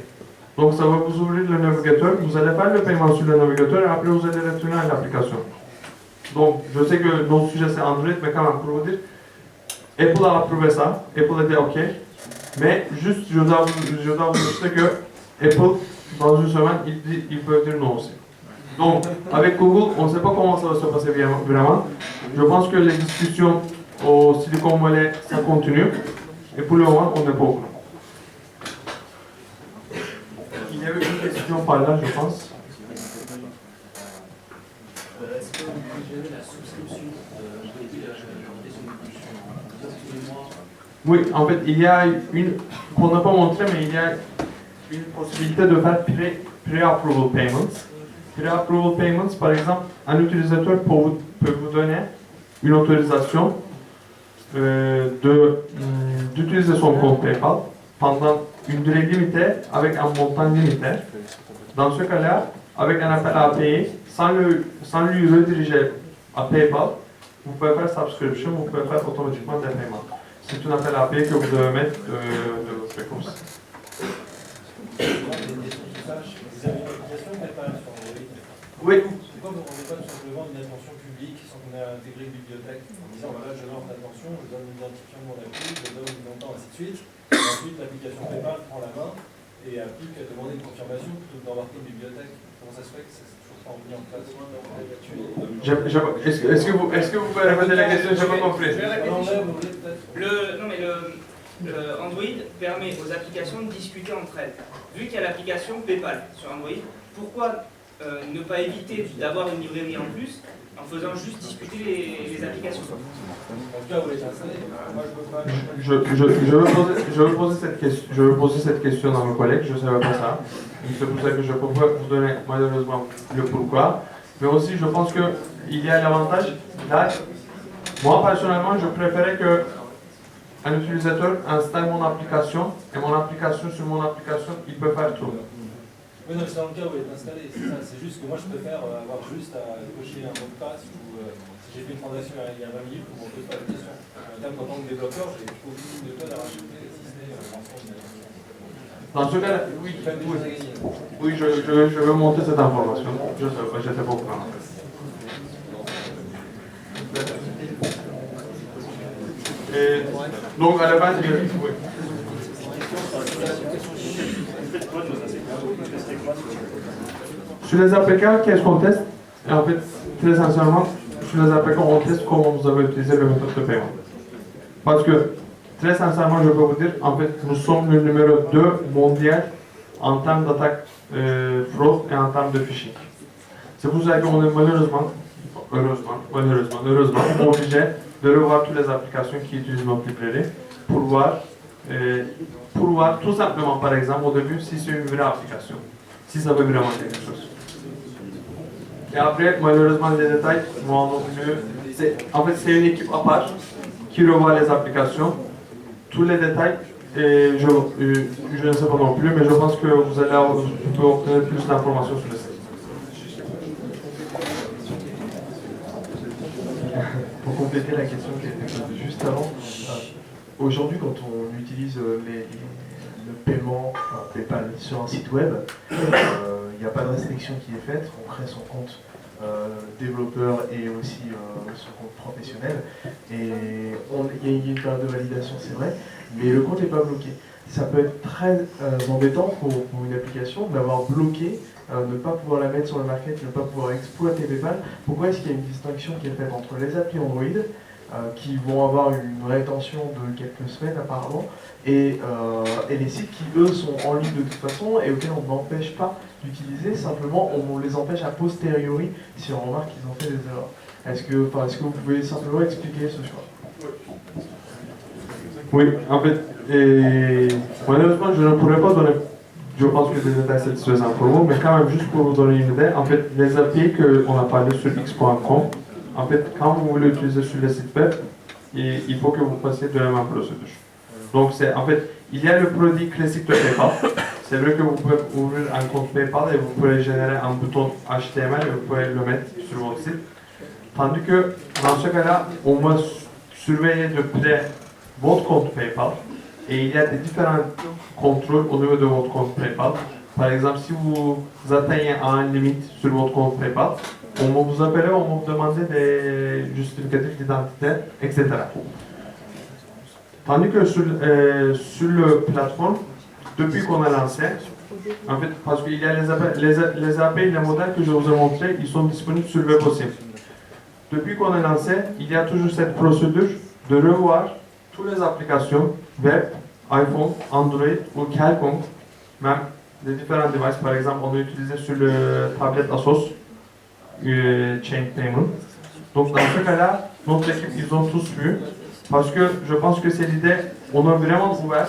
Donc ça va vous ouvrir le navigateur, vous allez faire le paiement sur le navigateur et après vous allez retourner à l'application. Donc je sais que notre sujet c'est Android, mais quand même pour vous dire, Apple a approuvé ça, Apple était OK, mais juste je dois vous dire que Apple, dans une semaine, il peut dire non aussi. Donc avec Google, on ne sait pas comment ça va se passer vraiment. Je pense que les discussions au Silicon Valley, ça continue, et pour le moment, on n'est pas au courant. Il y avait une question par là, je pense. Est-ce que vous pouvez gérer la souscription Oui, en fait, il y a une, qu'on n'a pas montré, mais il y a une possibilité de faire pre-approval payments. Pre-approval payments, par exemple, un utilisateur peut vous donner une autorisation d'utiliser son compte PayPal pendant une durée limitée avec un montant limité. Dans ce cas-là, avec un appel à API, sans lui rediriger à PayPal, vous pouvez faire subscription, vous pouvez faire automatiquement des paiements. C'est un appel à API que vous devez mettre de votre réponse. Vous avez une application PayPal sur Android? Oui. Pourquoi vous ne rendez pas tout simplement une attention publique sans qu'on ait intégré une bibliothèque en disant voilà, je lance l'attention, je donne l'identifiant de mon appli, je donne le montant, ainsi de suite. Et ensuite, l'application PayPal prend la main et applique à demander une confirmation plutôt que d'embarquer une bibliothèque. Comment ça se fait que c'est toujours pas mis en place? Est-ce que vous pouvez répéter la question? Je n'ai pas compris. Le Android permet aux applications de discuter entre elles. Vu qu'il y a l'application PayPal sur Android, pourquoi ne pas éviter d'avoir une librairie en plus en faisant juste discuter les applications? Je veux poser cette question à mes collègues, je ne savais pas ça. C'est pour ça que je ne peux pas vous donner malheureusement le pourquoi. Mais aussi, je pense qu'il y a l'avantage. Là, moi, personnellement, je préférais qu'un utilisateur installe mon application et mon application sur mon application, il peut faire tout. Oui, non, c'est dans le cas où elle est installée, c'est ça. C'est juste que moi, je préfère avoir juste à cocher un mot de passe ou si j'ai fait une transaction il y a 20 minutes, on ne me pose pas la question. En termes en tant que développeur, j'ai aucune de code à rajouter si ce n'est l'ensemble de la. Dans ce cas-là, oui, je veux monter cette information. Je sais pas, j'étais pas au courant. Et donc à la base, oui. Sur les APK, qu'est-ce qu'on teste? Et en fait, très sincèrement, sur les APK, on teste comment vous avez utilisé le méthode de paiement. Parce que, très sincèrement, je peux vous dire, en fait, nous sommes le numéro 2 mondial en termes d'attaque fraude et en termes de phishing. C'est pour ça qu'on est heureusement, obligé de revoir toutes les applications qui utilisent notre librairie pour voir tout simplement, par exemple, au début, si c'est une vraie application, si ça veut vraiment quelque chose. Et après, malheureusement, les détails, moi non plus. En fait, c'est une équipe à part qui revoit les applications tous les détails, et je ne sais pas non plus, mais je pense que vous allez obtenir plus d'informations sur le site. Pour compléter la question qui a été posée juste avant, aujourd'hui quand on utilise le paiement PayPal sur un site web, il n'y a pas de restriction qui est faite, on crée son compte développeur et aussi son compte professionnel, et il y a une période de validation, c'est vrai, mais le compte n'est pas bloqué. Ça peut être très embêtant pour une application d'avoir bloqué, ne pas pouvoir la mettre sur le market, ne pas pouvoir exploiter PayPal. Pourquoi est-ce qu'il y a une distinction qui est faite entre les applis Android, qui vont avoir une rétention de quelques semaines apparemment, et les sites qui eux sont en ligne de toute façon et auxquels on n'empêche pas d'utiliser, simplement on les empêche a posteriori si on remarque qu'ils ont fait des erreurs. Est-ce que vous pouvez simplement expliquer ce choix? Oui, en fait, malheureusement je ne pourrais pas donner, je pense que des détails satisfaisants pour vous, mais quand même juste pour vous donner une idée, en fait les API qu'on a parlé sur x.com, en fait quand vous voulez utiliser sur le site web, il faut que vous passiez de la même procédure. Donc en fait, il y a le produit classique de PayPal. C'est vrai que vous pouvez ouvrir un compte PayPal et vous pouvez générer un bouton HTML et vous pouvez le mettre sur votre site. Tandis que dans ce cas-là, on va surveiller de près votre compte PayPal et il y a des différents contrôles au niveau de votre compte PayPal. Par exemple, si vous atteignez un limite sur votre compte PayPal, on va vous appeler, on va vous demander des justificatifs d'identité, etc. Tandis que sur le plateforme, depuis qu'on a lancé, en fait, parce qu'il y a les API, les modèles que je vous ai montrés, ils sont disponibles sur le web aussi. Depuis qu'on a lancé, il y a toujours cette procédure de revoir toutes les applications web, iPhone, Android ou quelconque, même des différents devices. Par exemple, on a utilisé sur le tablette Asus Chain Payment. Donc dans ce cas-là, notre équipe, ils ont tous vu, parce que je pense que c'est l'idée, on a vraiment ouvert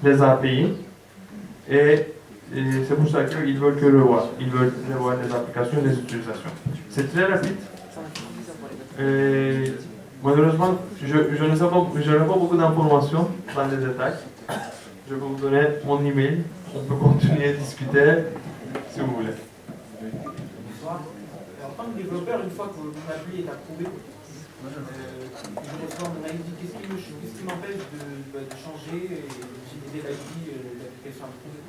les API et c'est pour ça qu'ils veulent que revoir. Ils veulent revoir les applications et les utilisations. C'est très rapide. Et malheureusement, je n'ai pas beaucoup d'informations dans les détails. Je vais vous donner mon email. On peut continuer à discuter si vous voulez. En tant que développeur, une fois que mon appli est approuvé, je reçois mon ID. Qu'est-ce qui m'empêche de changer et d'utiliser l'ID de l'application approuvée?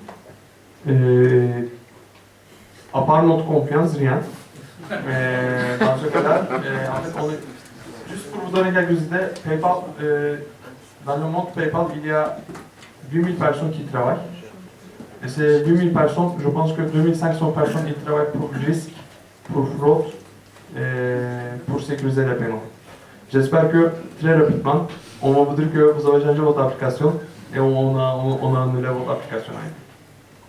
À part notre confiance, rien. Mais dans ce cas-là, en fait, juste pour vous donner quelques idées, PayPal, dans le monde PayPal, il y a 8000 personnes qui travaillent. Et ces 8000 personnes, je pense que 2500 personnes qui travaillent pour risque, pour fraude, et pour sécuriser les paiements. J'espère que très rapidement, on va vous dire que vous avez changé votre application et on a annulé votre application.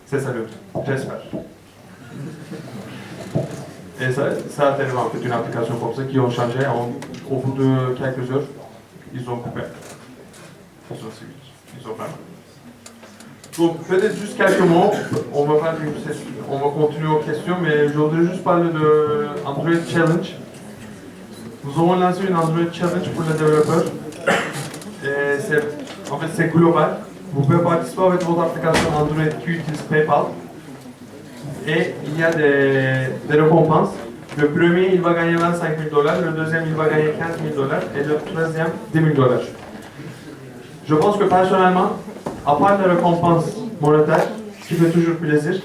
C'est ça le but, j'espère. Et ça a tellement en fait une application comme ça qui ont changé, au bout de quelques heures, ils ont coupé. Ils ont pas. Donc peut-être juste quelques mots, on va continuer aux questions, mais je voudrais juste parler de Android Challenge. Nous avons lancé une Android Challenge pour les développeurs. Et en fait c'est global. Vous pouvez participer avec votre application Android qui utilise PayPal. Et il y a des récompenses. Le premier, il va gagner 25 000 $, le deuxième, il va gagner 15 000 $ et le troisième, 10 000 $. Je pense que personnellement, à part les récompenses monétaires, ce qui fait toujours plaisir,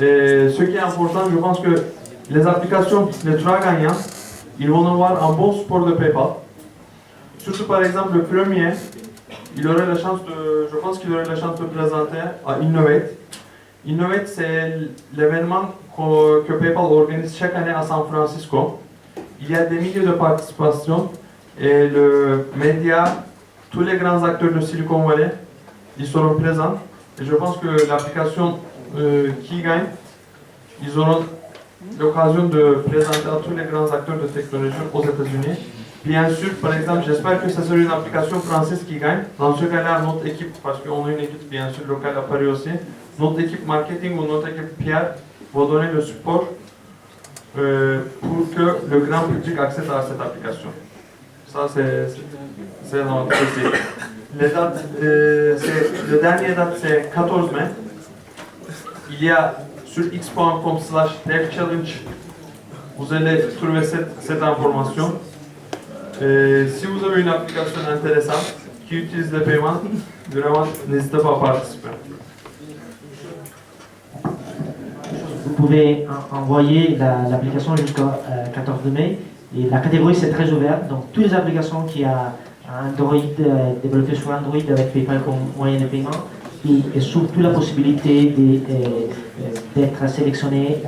et ce qui est important, je pense que les applications, les trois gagnants, ils vont avoir un bon support de PayPal. Surtout par exemple, le premier, je pense qu'il aurait la chance de présenter à Innovate. Innovate, c'est l'événement que PayPal organise chaque année à San Francisco. Il y a des milliers de participations et le média, tous les grands acteurs de Silicon Valley, ils seront présents. Et je pense que l'application qui gagne, ils auront l'occasion de présenter à tous les grands acteurs de technologie aux États-Unis. Bien sûr, par exemple, j'espère que ce sera une application française qui gagne. Dans ce cas-là, notre équipe, parce qu'on a une équipe bien sûr locale à Paris aussi, notre équipe marketing ou notre équipe PR va donner le support pour que le grand public accède à cette application. Ça, c'est notre dossier. Les dates, le dernier date, c'est 14 mai. Il y a sur x.com/devchallenge, vous allez trouver cette information. Si vous avez une application intéressante qui utilise le paiement, vraiment, n'hésitez pas à participer. Vous pouvez envoyer l'application jusqu'au 14 mai. Et la catégorie, c'est très ouvert. Donc, toutes les applications qui a Android, développées sur Android avec PayPal comme moyen de paiement, et surtout la possibilité d'être sélectionné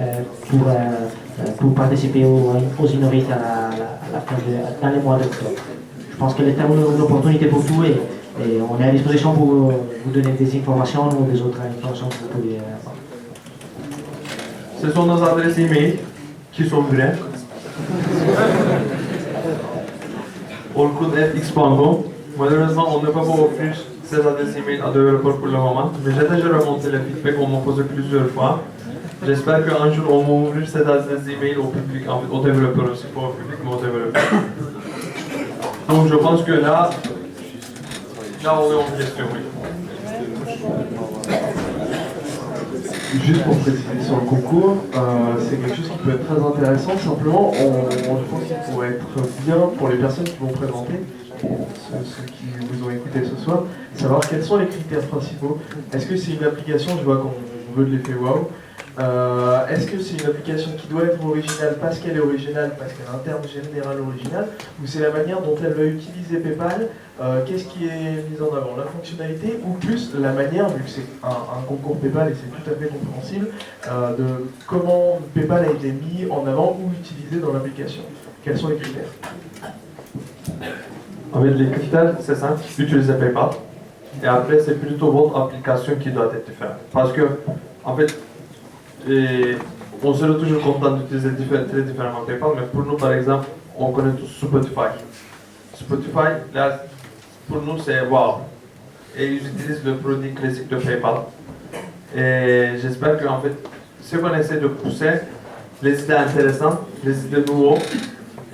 pour participer aux Innovate dans les mois d'octobre. Je pense qu'elle est une opportunité pour tout et on est à disposition pour vous donner des informations ou des autres informations que vous pouvez avoir. Ce sont nos adresses e-mail qui sont vraies. Orkut@x.com. Malheureusement, on ne peut pas offrir ces adresses e-mail à développeurs pour le moment, mais j'ai déjà remonté le feedback, on m'a posé plusieurs fois. J'espère qu'un jour on va ouvrir ces adresses e-mail au public, en fait, aux développeurs aussi, pas au public, mais aux développeurs. Donc je pense que là on est en question, oui. Juste pour préciser sur le concours, c'est quelque chose qui peut être très intéressant. Simplement, je pense qu'il pourrait être bien pour les personnes qui vont présenter, ceux qui vous ont écouté ce soir, savoir quels sont les critères principaux. Est-ce que c'est une application, je vois qu'on veut de l'effet wow. Est-ce que c'est une application qui doit être originale parce qu'elle est originale, parce qu'elle a un terme général original, ou c'est la manière dont elle va utiliser PayPal, qu'est-ce qui est mis en avant, la fonctionnalité, ou plus la manière, vu que c'est un concours PayPal et c'est tout à fait compréhensible, de comment PayPal a été mis en avant ou utilisé dans l'application. Quels sont les critères? En fait, les critères, c'est simple, utiliser PayPal, et après c'est plutôt votre application qui doit être différente. Parce que, en fait, on serait toujours content d'utiliser très différemment PayPal, mais pour nous, par exemple, on connaît tous Spotify. Spotify, là, pour nous, c'est wow. Et ils utilisent le produit classique de PayPal. Et j'espère qu'en fait, si on essaie de pousser les idées intéressantes, les idées nouveaux,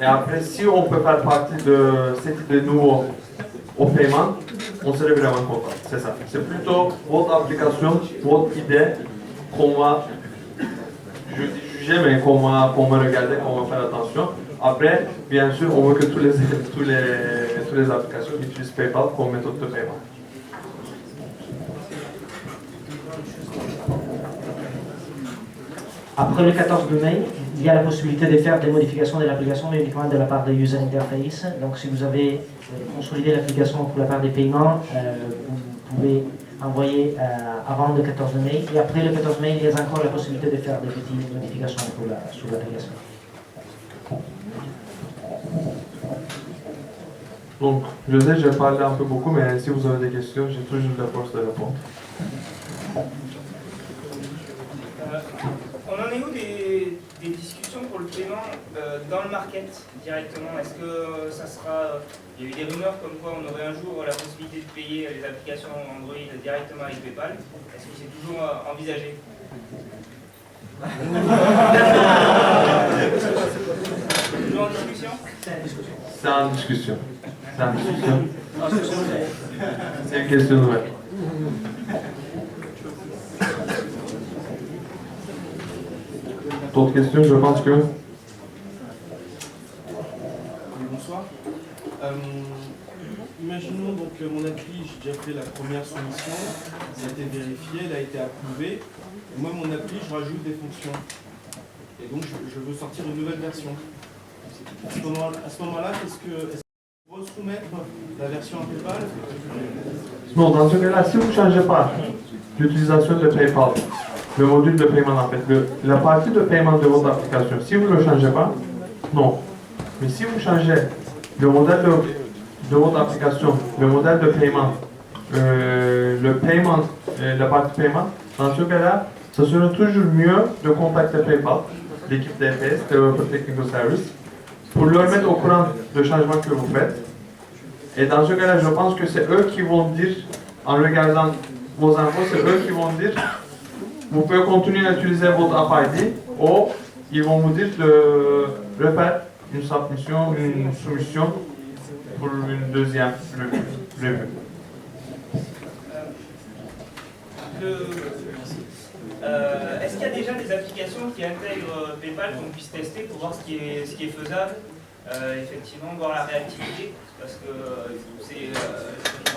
et après, si on peut faire partie de cette idée nouveau au paiement, on serait vraiment content. C'est ça. C'est plutôt votre application, votre idée qu'on va juger, mais qu'on va regarder, qu'on va faire attention. Après, bien sûr, on veut que toutes les applications utilisent PayPal comme méthode de paiement. Après le 14 mai, il y a la possibilité de faire des modifications de l'application, mais uniquement de la part des user interface. Donc si vous avez consolidé l'application pour la part des paiements, vous pouvez envoyer avant le 14 mai. Et après le 14 mai, il y a encore la possibilité de faire des petites modifications sur l'application. Donc, je sais, j'ai parlé un peu beaucoup, mais si vous avez des questions, j'ai toujours la force de répondre. On en est où des discussions pour le paiement dans le market directement? Est-ce que ça sera... Il y a eu des rumeurs comme quoi on aurait un jour la possibilité de payer les applications Android directement avec PayPal. Est-ce que c'est toujours envisagé? Toujours en discussion? C'est en discussion. C'est en discussion. C'est une question ouverte. D'autres questions? Je pense que... Bonsoir. Imaginons donc mon appli, j'ai déjà fait la première soumission, ça a été vérifié, elle a été approuvée. Et moi, mon appli, je rajoute des fonctions. Et donc, je veux sortir une nouvelle version. À ce moment-là, est-ce que vous soumettre la version à PayPal? Non, dans ce cas-là, si vous ne changez pas l'utilisation de PayPal, le module de paiement en fait, la partie de paiement de votre application, si vous ne le changez pas, non. Mais si vous changez le modèle de votre application, le modèle de paiement, le paiement, la partie paiement, dans ce cas-là, ce serait toujours mieux de contacter PayPal, l'équipe DPS, Developer Technical Service, pour leur mettre au courant du changement que vous faites. Et dans ce cas-là, je pense que c'est eux qui vont dire, en regardant vos infos, c'est eux qui vont dire, vous pouvez continuer à utiliser votre App ID, ou ils vont vous dire de refaire une soumission pour une deuxième revue. Est-ce qu'il y a déjà des applications qui intègrent PayPal qu'on puisse tester pour voir ce qui est faisable, effectivement, voir la réactivité, parce que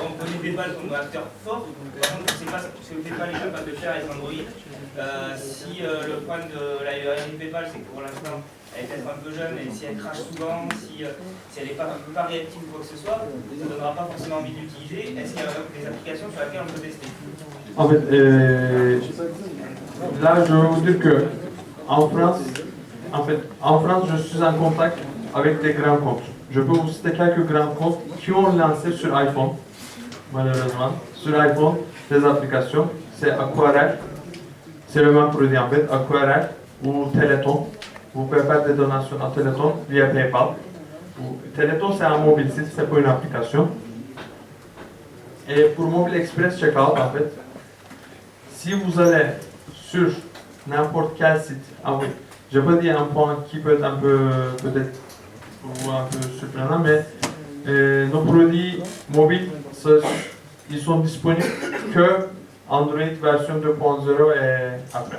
on connaît PayPal comme acteur fort, par contre on ne sait pas ce que PayPal est capable de faire avec Android. Si le problème de la URL PayPal, c'est que pour l'instant elle est peut-être un peu jeune, et si elle crache souvent, si elle n'est pas réactive ou quoi que ce soit, ça ne donnera pas forcément envie de l'utiliser. Est-ce qu'il y a des applications sur lesquelles on peut tester? En fait, là, je veux vous dire que en France, je suis en contact avec des grands comptes. Je peux vous citer quelques grands comptes qui ont lancé sur iPhone, malheureusement, sur iPhone, des applications. C'est Aquarelle, c'est le même produit en fait, Aquarelle ou Téléthon. Vous pouvez faire des donations à Téléthon via PayPal. Téléthon, c'est un mobile site, c'est pas une application. Et pour Mobile Express Checkout, en fait, si vous allez sur n'importe quel site, oui, je peux dire un point qui peut être un peu, peut-être, pour vous un peu surprenant, mais nos produits mobiles, ils sont disponibles que Android version 2.0 et après.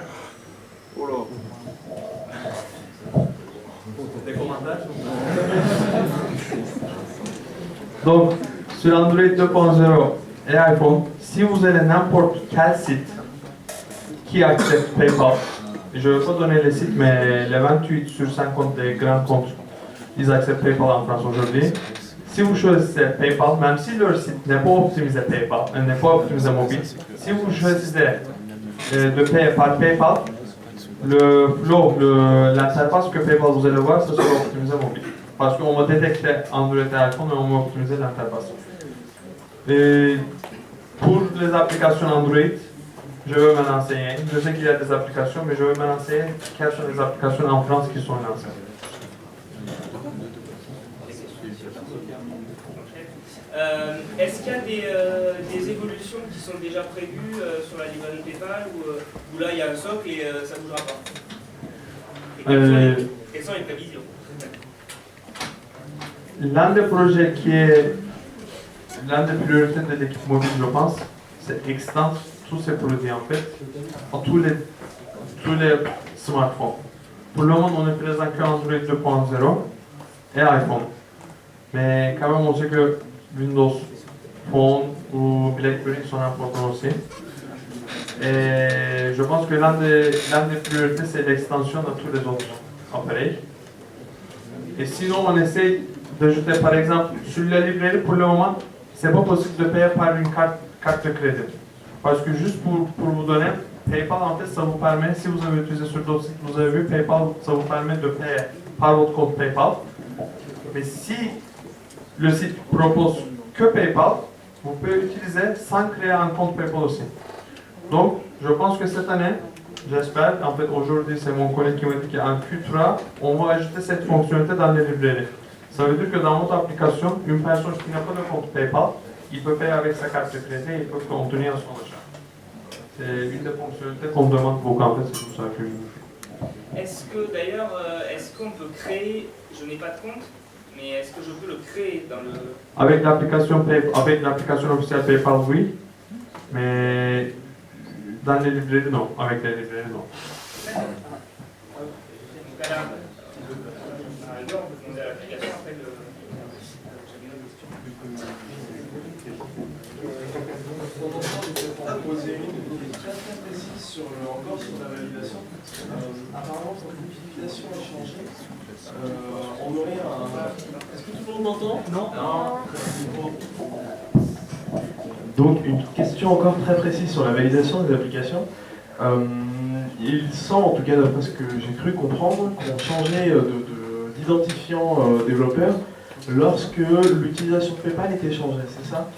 Des commentaires? Donc, sur Android 2.0 et iPhone, si vous allez n'importe quel site qui accepte PayPal, je ne vais pas donner les sites, mais les 28 sur 50 des grands comptes, ils acceptent PayPal en France aujourd'hui. Si vous choisissez PayPal, même si leur site n'est pas optimisé PayPal, n'est pas optimisé mobile, si vous choisissez de payer par PayPal, le flow, l'interface que PayPal vous allez voir, ce sera optimisé mobile. Parce qu'on va détecter Android et iPhone et on va optimiser l'interface. Et pour les applications Android, je vais m'en enseigner. Je sais qu'il y a des applications, mais je vais m'en enseigner quelles sont les applications en France qui sont lancées. Est-ce qu'il y a des évolutions qui sont déjà prévues sur la librairie PayPal ou là il y a un socle et ça ne bougera pas? Et quelles sont les prévisions? L'un des projets qui est l'un des priorités de l'équipe mobile, je pense, c'est extendre tous ces produits en fait à tous les smartphones. Pour le moment, on est présent qu'Android 2.0 et iPhone. Mais quand même, on sait que Windows Phone ou BlackBerry sont importants aussi. Et je pense que l'un des priorités, c'est l'extension à tous les autres appareils. Et sinon, on essaye d'ajouter, par exemple, sur la librairie, pour le moment, c'est pas possible de payer par une carte de crédit. Parce que juste pour vous donner, PayPal, en fait, ça vous permet, si vous avez utilisé sur d'autres sites, vous avez vu, PayPal, ça vous permet de payer par votre compte PayPal. Mais si le site propose que PayPal, vous pouvez utiliser sans créer un compte PayPal aussi. Donc, je pense que cette année, j'espère, en fait aujourd'hui c'est mon collègue qui m'a dit qu'en Q3, on va ajouter cette fonctionnalité dans les librairies. Ça veut dire que dans votre application, une personne qui n'a pas de compte PayPal, il peut payer avec sa carte de crédit et il peut continuer à son achat. C'est une des fonctionnalités qu'on me demande beaucoup en fait, c'est tout ça que je vous fais. Est-ce que d'ailleurs, est-ce qu'on peut créer, je n'ai pas de compte, mais est-ce que je peux le créer dans le... Avec l'application officielle PayPal, oui, mais dans les librairies, non. Avec les librairies, non. Donc à la rigueur, on peut demander à l'application après le... Poser une très précise encore sur la validation. Apparemment, quand l'utilisation a changé, on aurait un... Est-ce que tout le monde m'entend? Non. Donc, une question encore très précise sur la validation des applications. Il semble, en tout cas d'après ce que j'ai cru comprendre, qu'on changeait d'identifiant développeur lorsque l'utilisation de PayPal était changée, c'est ça?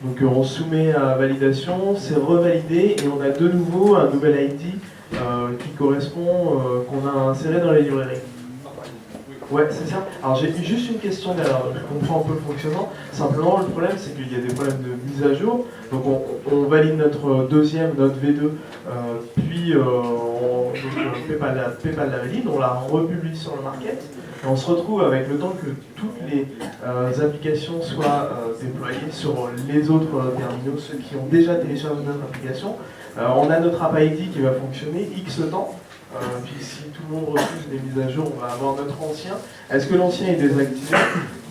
Donc on soumet à validation, c'est revalidé et on a de nouveau un nouvel ID qui correspond, qu'on a inséré dans les librairies. Ouais, c'est ça. Alors j'ai juste une question derrière, je comprends un peu le fonctionnement. Simplement, le problème, c'est qu'il y a des problèmes de mise à jour. Donc on valide notre V2, puis PayPal l'avait dit, on l'a republie sur le market. Et on se retrouve avec le temps que toutes les applications soient déployées sur les autres terminaux, ceux qui ont déjà téléchargé notre application. On a notre App ID qui va fonctionner X temps. Puis si tout le monde refuse les mises à jour, on va avoir notre ancien. Est-ce que l'ancien est désactivé?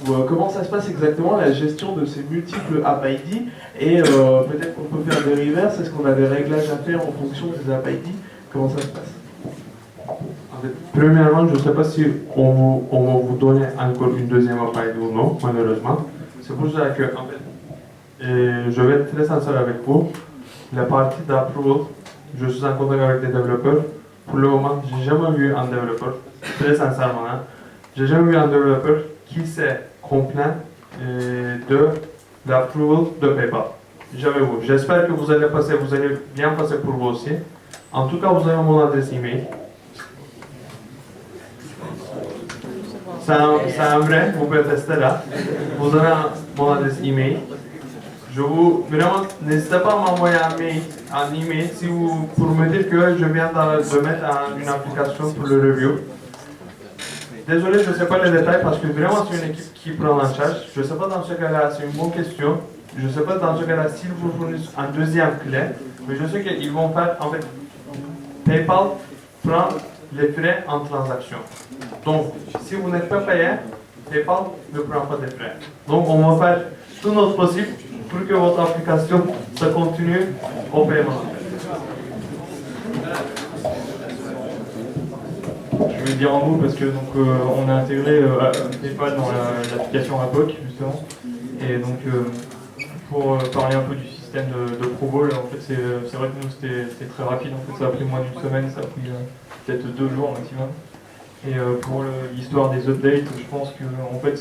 Ou comment ça se passe exactement la gestion de ces multiples App ID? Et peut-être qu'on peut faire des reverses. Est-ce qu'on a des réglages à faire en fonction des App ID? Comment ça se passe? Premièrement, je ne sais pas si on va vous donner encore une deuxième App ID ou non, malheureusement. C'est pour ça que, en fait, je vais être très sincère avec vous. La partie d'approval, je suis en contact avec les développeurs. Pour le moment, je n'ai jamais vu un développeur, très sincèrement, j'ai jamais vu un développeur qui s'est complaint de l'approval de PayPal. Jamais vu. J'espère que vous allez bien passer pour vous aussi. En tout cas, vous avez mon adresse email. C'est un vrai, vous pouvez tester là. Vous avez mon adresse email. Vraiment, n'hésitez pas à m'envoyer un email si pour me dire que je viens de mettre une application pour le review. Désolé, je ne sais pas les détails parce que vraiment c'est une équipe qui prend en charge. Je ne sais pas dans ce cas-là, c'est une bonne question. Je ne sais pas dans ce cas-là s'ils vous fournissent un deuxième clé, mais je sais qu'ils vont faire, en fait, PayPal prend les frais en transaction. Donc, si vous n'êtes pas payé, PayPal ne prend pas de frais. Donc, on va faire tout notre possible pour que votre application se continue au paiement. Je vais dire un mot parce que on a intégré PayPal dans l'application Rapoc justement. Et donc pour parler un peu du système de ProBall, en fait c'est vrai que nous c'était très rapide. En fait ça a pris moins d'une semaine, ça a pris peut-être 2 jours maximum. Et pour l'histoire des updates, je pense que en fait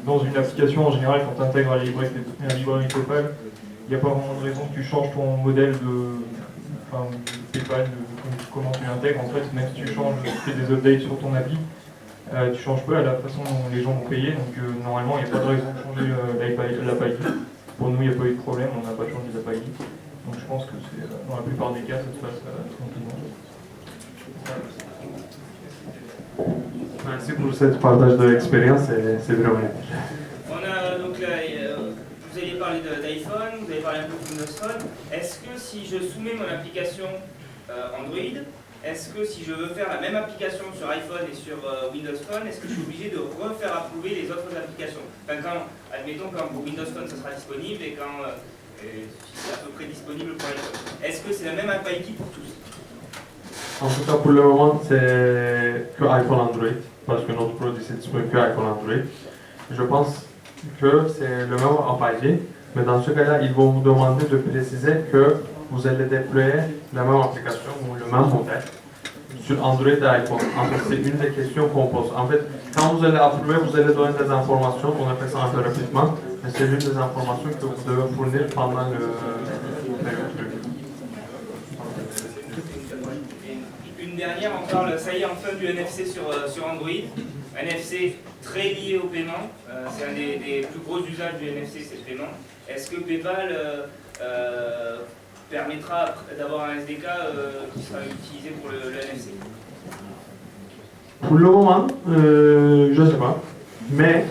dans une application en général quand tu intègres la librairie PayPal, il n'y a pas vraiment de raison que tu changes ton modèle de PayPal, comment tu l'intègres. En fait, même si tu fais des updates sur ton appli, tu changes pas la façon dont les gens vont payer. Donc normalement, il n'y a pas de raison de changer l'App ID. Pour nous, il n'y a pas eu de problème, on n'a pas changé l'App ID. Donc je pense que dans la plupart des cas, ça se passe tranquillement. Merci pour cette partage de l'expérience, c'est vraiment utile. On a donc là, vous avez parlé d'iPhone, vous avez parlé un peu de Windows Phone. Est-ce que si je soumets mon application Android, est-ce que si je veux faire la même application sur iPhone et sur Windows Phone, est-ce que je suis obligé de refaire approuver les autres applications? Admettons quand pour Windows Phone ça sera disponible et quand c'est à peu près disponible pour iPhone. Est-ce que c'est la même App ID pour tous? En tout cas, pour le moment, c'est que iPhone Android, parce que notre produit c'est disponible que iPhone Android. Je pense que c'est le même App ID, mais dans ce cas-là, ils vont vous demander de préciser que vous allez déployer la même application ou le même modèle sur Android et iPhone. En fait, c'est une des questions qu'on pose. En fait, quand vous allez approuver, vous allez donner des informations, on a fait ça un peu rapidement, mais c'est l'une des informations que vous devez fournir pendant le truc. Une dernière, on parle, ça y est, enfin du NFC sur Android. NFC très lié au paiement. C'est un des plus gros usages du NFC, c'est le paiement. Est-ce que PayPal permettra d'avoir un SDK qui sera utilisé pour le NFC? Pour le moment, je ne sais pas. Mais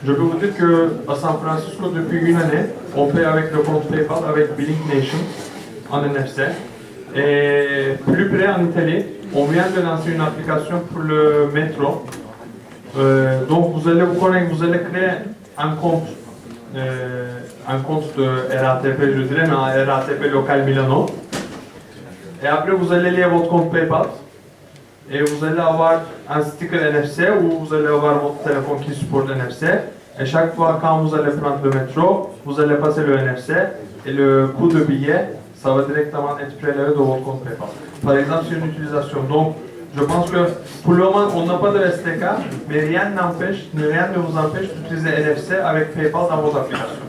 je peux vous dire qu'à San Francisco, depuis une année, on paie avec le compte PayPal avec Billing Nation en NFC. Et plus près en Italie, on vient de lancer une application pour le métro. Donc vous allez vous connecter, vous allez créer un compte de RATP, je dirais, mais un RATP local Milano. Et après vous allez lier votre compte PayPal. Et vous allez avoir un sticker NFC où vous allez avoir votre téléphone qui supporte NFC. Et chaque fois quand vous allez prendre le métro, vous allez passer le NFC et le coût de billet, ça va directement être prélevé de votre compte PayPal. Par exemple, c'est une utilisation. Donc, je pense que pour le moment, on n'a pas de SDK, mais rien ne vous empêche d'utiliser NFC avec PayPal dans votre application.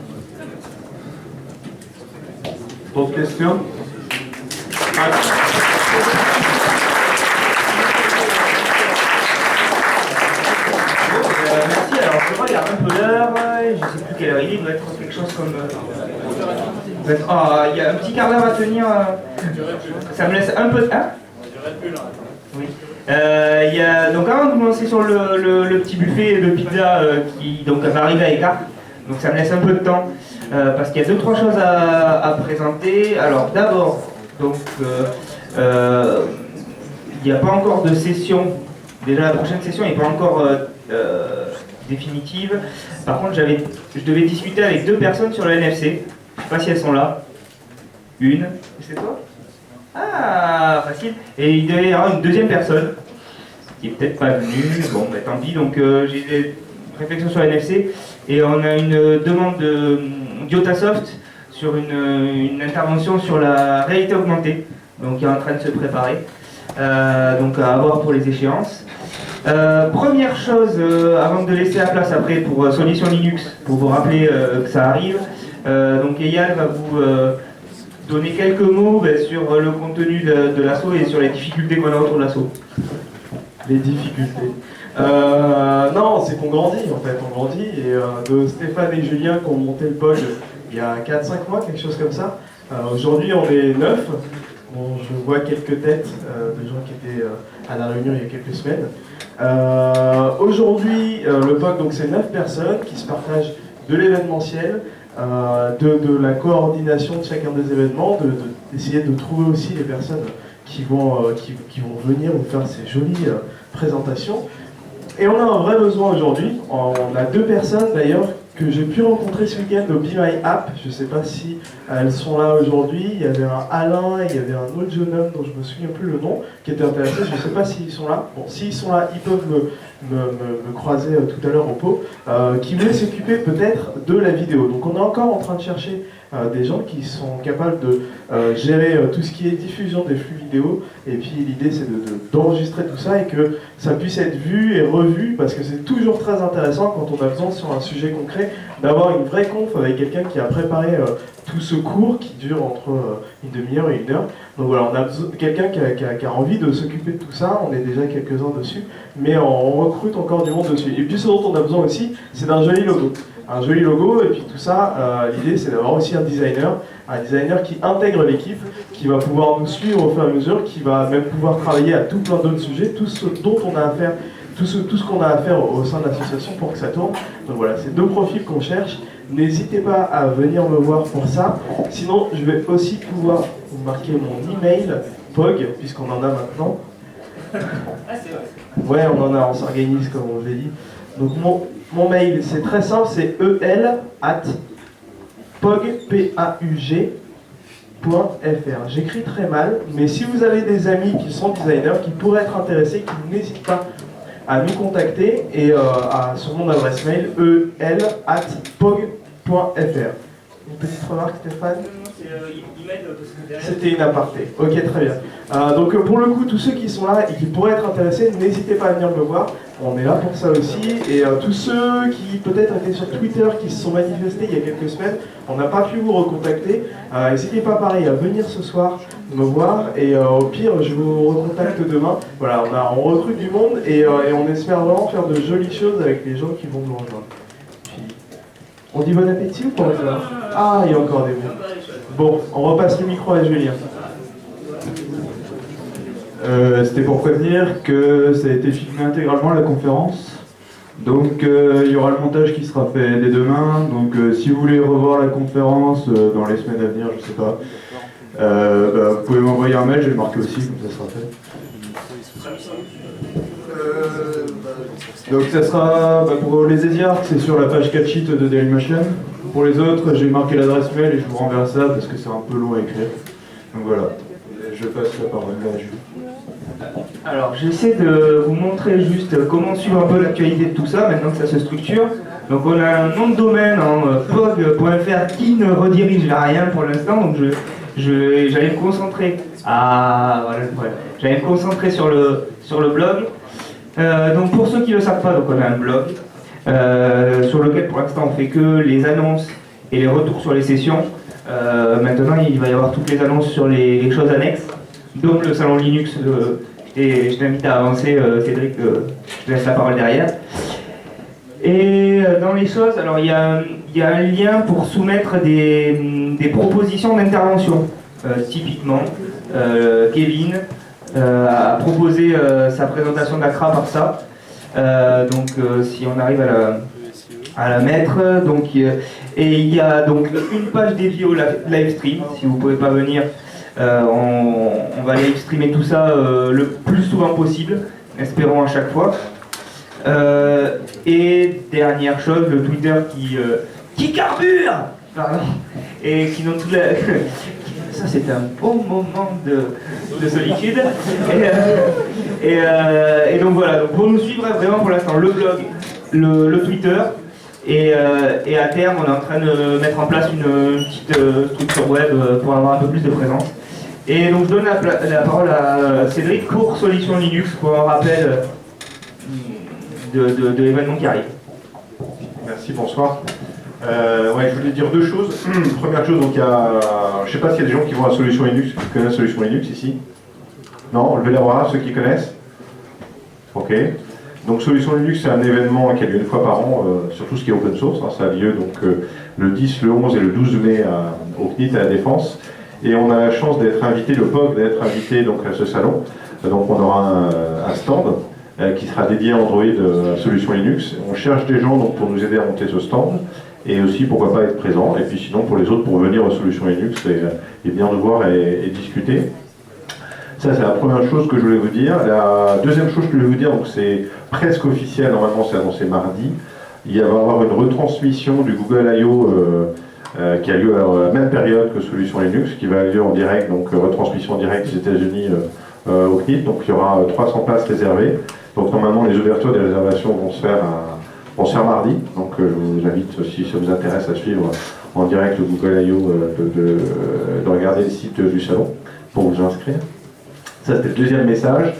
D'autres questions? Merci, alors je vois, il y a un peu d'heure, je ne sais plus quelle heure il doit être quelque chose comme... il y a un petit quart d'heure à tenir, ça me laisse un peu de... Hein? Oui. Donc avant de commencer sur le petit buffet de pizza qui donc va arriver à Écart, donc ça me laisse un peu de temps parce qu'il y a 2-3 choses à présenter. Alors d'abord, donc il n'y a pas encore de session. Déjà la prochaine session n'est pas encore définitive. Par contre, je devais discuter avec 2 personnes sur le NFC. Je ne sais pas si elles sont là. Une. C'est toi? Ah, facile. Et il devait y avoir une 2e personne qui est peut-être pas venue. Bon, bah, tant pis. Donc j'ai des réflexions sur le NFC et on a une demande d'Yotasoft sur une intervention sur la réalité augmentée. Donc qui est en train de se préparer. Donc à avoir pour les échéances. Première chose, avant de laisser la place après pour Solution Linux, pour vous rappeler que ça arrive, donc Eyal va vous donner quelques mots sur le contenu de l'assaut et sur les difficultés qu'on a autour de l'assaut. Les difficultés. Non, c'est qu'on grandit en fait, on grandit et de Stéphane et Julien qui ont monté le POG il y a 4-5 mois, quelque chose comme ça. Aujourd'hui on est 9. Bon, je vois quelques têtes de gens qui étaient à la réunion il y a quelques semaines. Aujourd'hui, le POC, donc c'est 9 personnes qui se partagent de l'événementiel, de la coordination de chacun des événements, d'essayer de trouver aussi les personnes qui vont venir vous faire ces jolies présentations. Et on a un vrai besoin aujourd'hui. On a 2 personnes d'ailleurs que j'ai pu rencontrer ce week-end au Be My App. Je ne sais pas si elles sont là aujourd'hui. Il y avait un Alain et il y avait un autre jeune homme dont je ne me souviens plus le nom qui était intéressé. Je ne sais pas s'ils sont là. Bon, s'ils sont là, ils peuvent me croiser tout à l'heure au pot. Qui voulaient s'occuper peut-être de la vidéo. Donc on est encore en train de chercher des gens qui sont capables de gérer tout ce qui est diffusion des flux vidéo. Et puis l'idée c'est d'enregistrer tout ça et que ça puisse être vu et revu parce que c'est toujours très intéressant quand on a besoin sur un sujet concret d'avoir une vraie conf avec quelqu'un qui a préparé tout ce cours qui dure entre une demi-heure et 1 heure. Donc voilà, on a quelqu'un qui a envie de s'occuper de tout ça, on est déjà quelques-uns dessus, mais on recrute encore du monde dessus. Et puis ce dont on a besoin aussi, c'est d'un joli logo. Un joli logo, et puis tout ça, l'idée c'est d'avoir aussi un designer qui intègre l'équipe, qui va pouvoir nous suivre au fur et à mesure, qui va même pouvoir travailler à tout plein d'autres sujets, tout ce dont on a à faire, tout ce qu'on a à faire au sein de l'association pour que ça tourne. Donc voilà, c'est 2 profils qu'on cherche. N'hésitez pas à venir me voir pour ça. Sinon, je vais aussi pouvoir vous marquer mon email, POG, puisqu'on en a maintenant. Ouais, on en a, on s'organise comme on vous a dit. Donc mon mail, c'est très simple, c'est el@pog.fr. J'écris très mal, mais si vous avez des amis qui sont designers, qui pourraient être intéressés, qui n'hésitent pas à nous contacter et sur mon adresse mail el@pog.fr. Une petite remarque, Stéphane? C'était une aparté. Ok, très bien. Donc pour le coup, tous ceux qui sont là et qui pourraient être intéressés, n'hésitez pas à venir me voir. On est là pour ça aussi. Et tous ceux qui peut-être étaient sur Twitter, qui se sont manifestés il y a quelques semaines, on n'a pas pu vous recontacter. N'hésitez pas pareil à venir ce soir me voir. Et au pire, je vous recontacte demain. Voilà, on recrute du monde et on espère vraiment faire de jolies choses avec les gens qui vont nous rejoindre. On dit bon appétit ou pas? Ah, il y a encore des mots. Bon, on repasse le micro à Julien. C'était pour prévenir que ça a été filmé intégralement la conférence. Donc il y aura le montage qui sera fait dès demain. Donc si vous voulez revoir la conférence dans les semaines à venir, je sais pas, vous pouvez m'envoyer un mail, je vais le marquer aussi, comme ça sera fait. Donc ça sera pour les Eziarks, c'est sur la page Catchit de Dailymotion. Pour les autres, j'ai marqué l'adresse mail et je vous renverrai ça parce que c'est un peu long à écrire. Donc voilà, je passe la parole à Jules. Alors j'essaie de vous montrer juste comment suivre un peu l'actualité de tout ça maintenant que ça se structure. Donc on a un nom de domaine en pog.fr qui ne redirige vers rien pour l'instant, donc j'allais me concentrer. Ah voilà le problème. J'allais me concentrer sur le blog. Donc pour ceux qui ne le savent pas, donc on a un blog sur lequel pour l'instant on fait que les annonces et les retours sur les sessions. Maintenant il va y avoir toutes les annonces sur les choses annexes, donc le salon Linux, et je t'invite à avancer Cédric, je te laisse la parole derrière. Et dans les choses, alors il y a un lien pour soumettre des propositions d'intervention. Typiquement, Kevin a proposé sa présentation d'Acra par ça. Donc si on arrive à la mettre, donc, et il y a donc une page dédiée au live stream. Si vous ne pouvez pas venir, on va live streamer tout ça le plus souvent possible, espérons à chaque fois. Et dernière chose, le Twitter qui carbure, pardon, et qui n'ont tout la... Ça c'est un bon moment de solitude. Et donc voilà, donc pour nous suivre vraiment pour l'instant le blog, le Twitter, et à terme on est en train de mettre en place une petite structure web pour avoir un peu plus de présence. Et donc je donne la parole à Cédric pour Solutions Linux pour un rappel de l'événement qui arrive. Merci, bonsoir. Ouais, je voulais dire deux choses. Première chose, donc il y a, je sais pas s'il y a des gens qui vont à Solutions Linux, qui connaissent Solutions Linux ici. Non, levez la main, ceux qui connaissent. Ok. Donc Solutions Linux, c'est un événement qui a lieu une fois par an sur tout ce qui est open source. Ça a lieu donc le 10, le 11 et le 12 mai au CNIT à la Défense. Et on a la chance d'être invité, le POG, d'être invité donc, à ce salon. Donc on aura un stand qui sera dédié à Android à Solutions Linux. On cherche des gens donc, pour nous aider à monter ce stand. Et aussi, pourquoi pas être présent. Et puis sinon, pour les autres, pour venir aux Solutions Linux et bien nous voir et discuter. Ça, c'est la première chose que je voulais vous dire. La deuxième chose que je voulais vous dire, donc c'est presque officiel, normalement c'est annoncé mardi. Il va y avoir une retransmission du Google I.O. Qui a lieu à la même période que Solutions Linux, qui va avoir lieu en direct, donc retransmission en direct des États-Unis au CNIT. Donc il y aura 300 places réservées. Donc normalement, les ouvertures des réservations vont se faire mardi. Donc je vous invite, si ça vous intéresse, à suivre en direct le Google I.O. de regarder le site du salon pour vous inscrire. Ça, c'était le deuxième message.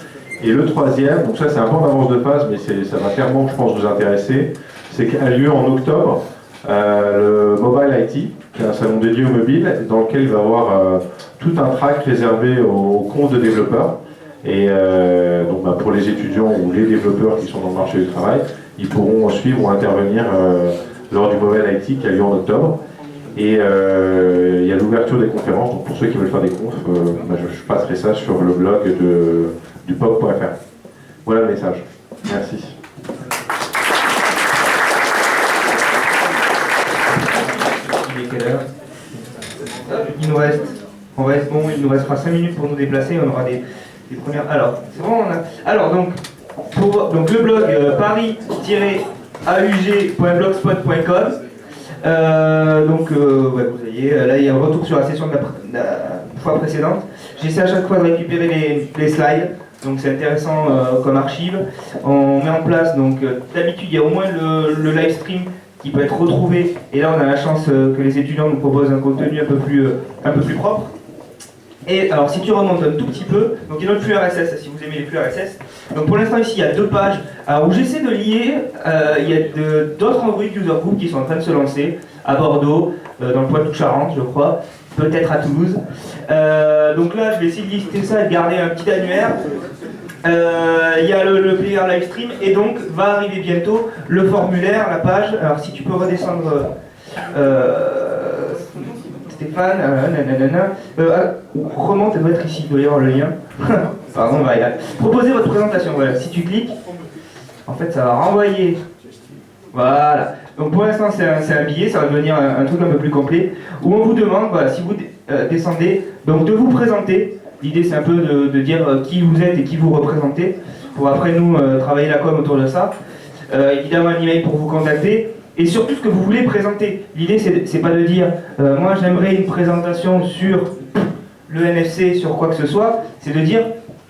Et le troisième, donc ça c'est un peu en avance de phase, mais ça va clairement, je pense, vous intéresser, c'est qu'a lieu en octobre le Mobile IT, qui est un salon dédié au mobile, dans lequel il va y avoir tout un track réservé aux comptes de développeurs. Et donc pour les étudiants ou les développeurs qui sont dans le marché du travail, ils pourront suivre ou intervenir lors du Mobile IT qui a lieu en octobre. Et il y a l'ouverture des conférences, donc pour ceux qui veulent faire des confs, je passerai ça sur le blog du POG.fr. Voilà le message. Merci. Il est quelle heure? Il nous reste, on va être bon, il nous restera 5 minutes pour nous déplacer, on aura des premières. Alors, c'est bon, alors donc, donc le blog paris-aug.blogspot.com. Donc ouais, vous voyez, là il y a un retour sur la session de la fois précédente. J'essaie à chaque fois de récupérer les slides, donc c'est intéressant comme archive. On met en place, donc d'habitude il y a au moins le live stream qui peut être retrouvé, et là on a la chance que les étudiants nous proposent un contenu un peu plus propre. Et alors si tu remontes un tout petit peu, donc il y a notre flux RSS, si vous aimez les flux RSS. Donc pour l'instant ici il y a 2 pages alors, où j'essaie de lier, il y a d'autres Android user group qui sont en train de se lancer à Bordeaux, dans le Poitou-Charentes je crois, peut-être à Toulouse. Donc là je vais essayer de lister ça et de garder un petit annuaire. Il y a le player live stream et donc va arriver bientôt le formulaire, la page. Alors si tu peux redescendre Stéphane, remonte, elle doit être ici, il doit y avoir le lien. Pardon, voilà. Proposez votre présentation, voilà, si tu cliques, en fait ça va renvoyer. Voilà. Donc pour l'instant c'est un billet, ça va devenir un truc un peu plus complet, où on vous demande, voilà, si vous descendez, donc de vous présenter. L'idée c'est un peu de dire qui vous êtes et qui vous représentez, pour après nous travailler la com autour de ça. Évidemment un email pour vous contacter. Et surtout ce que vous voulez présenter. L'idée c'est pas de dire moi j'aimerais une présentation sur le NFC, sur quoi que ce soit, c'est de dire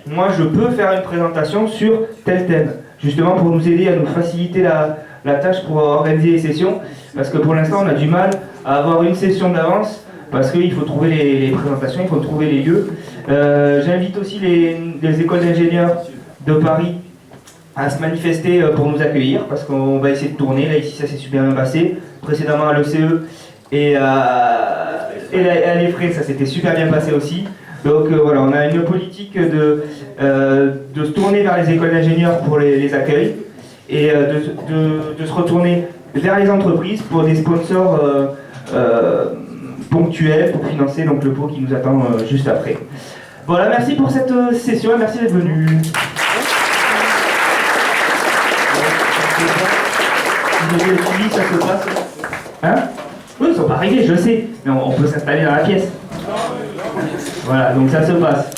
moi je peux faire une présentation sur tel thème, justement pour nous aider à nous faciliter la tâche pour organiser les sessions, parce que pour l'instant on a du mal à avoir une session d'avance, parce qu'il faut trouver les présentations, il faut trouver les lieux. J'invite aussi les écoles d'ingénieurs de Paris à se manifester pour nous accueillir, parce qu'on va essayer de tourner. Là ici ça s'est super bien passé, précédemment à l'ECE et à l'EFRE ça s'était super bien passé aussi. Donc voilà, on a une politique de se tourner vers les écoles d'ingénieurs pour les accueils, et de se retourner vers les entreprises pour des sponsors ponctuels pour financer donc le pot qui nous attend juste après. Voilà, merci pour cette session et merci d'être venu. Ça se passe. Hein? Oui, ils sont pas arrivés, je sais, mais on peut s'installer dans la pièce. Voilà, donc ça se passe.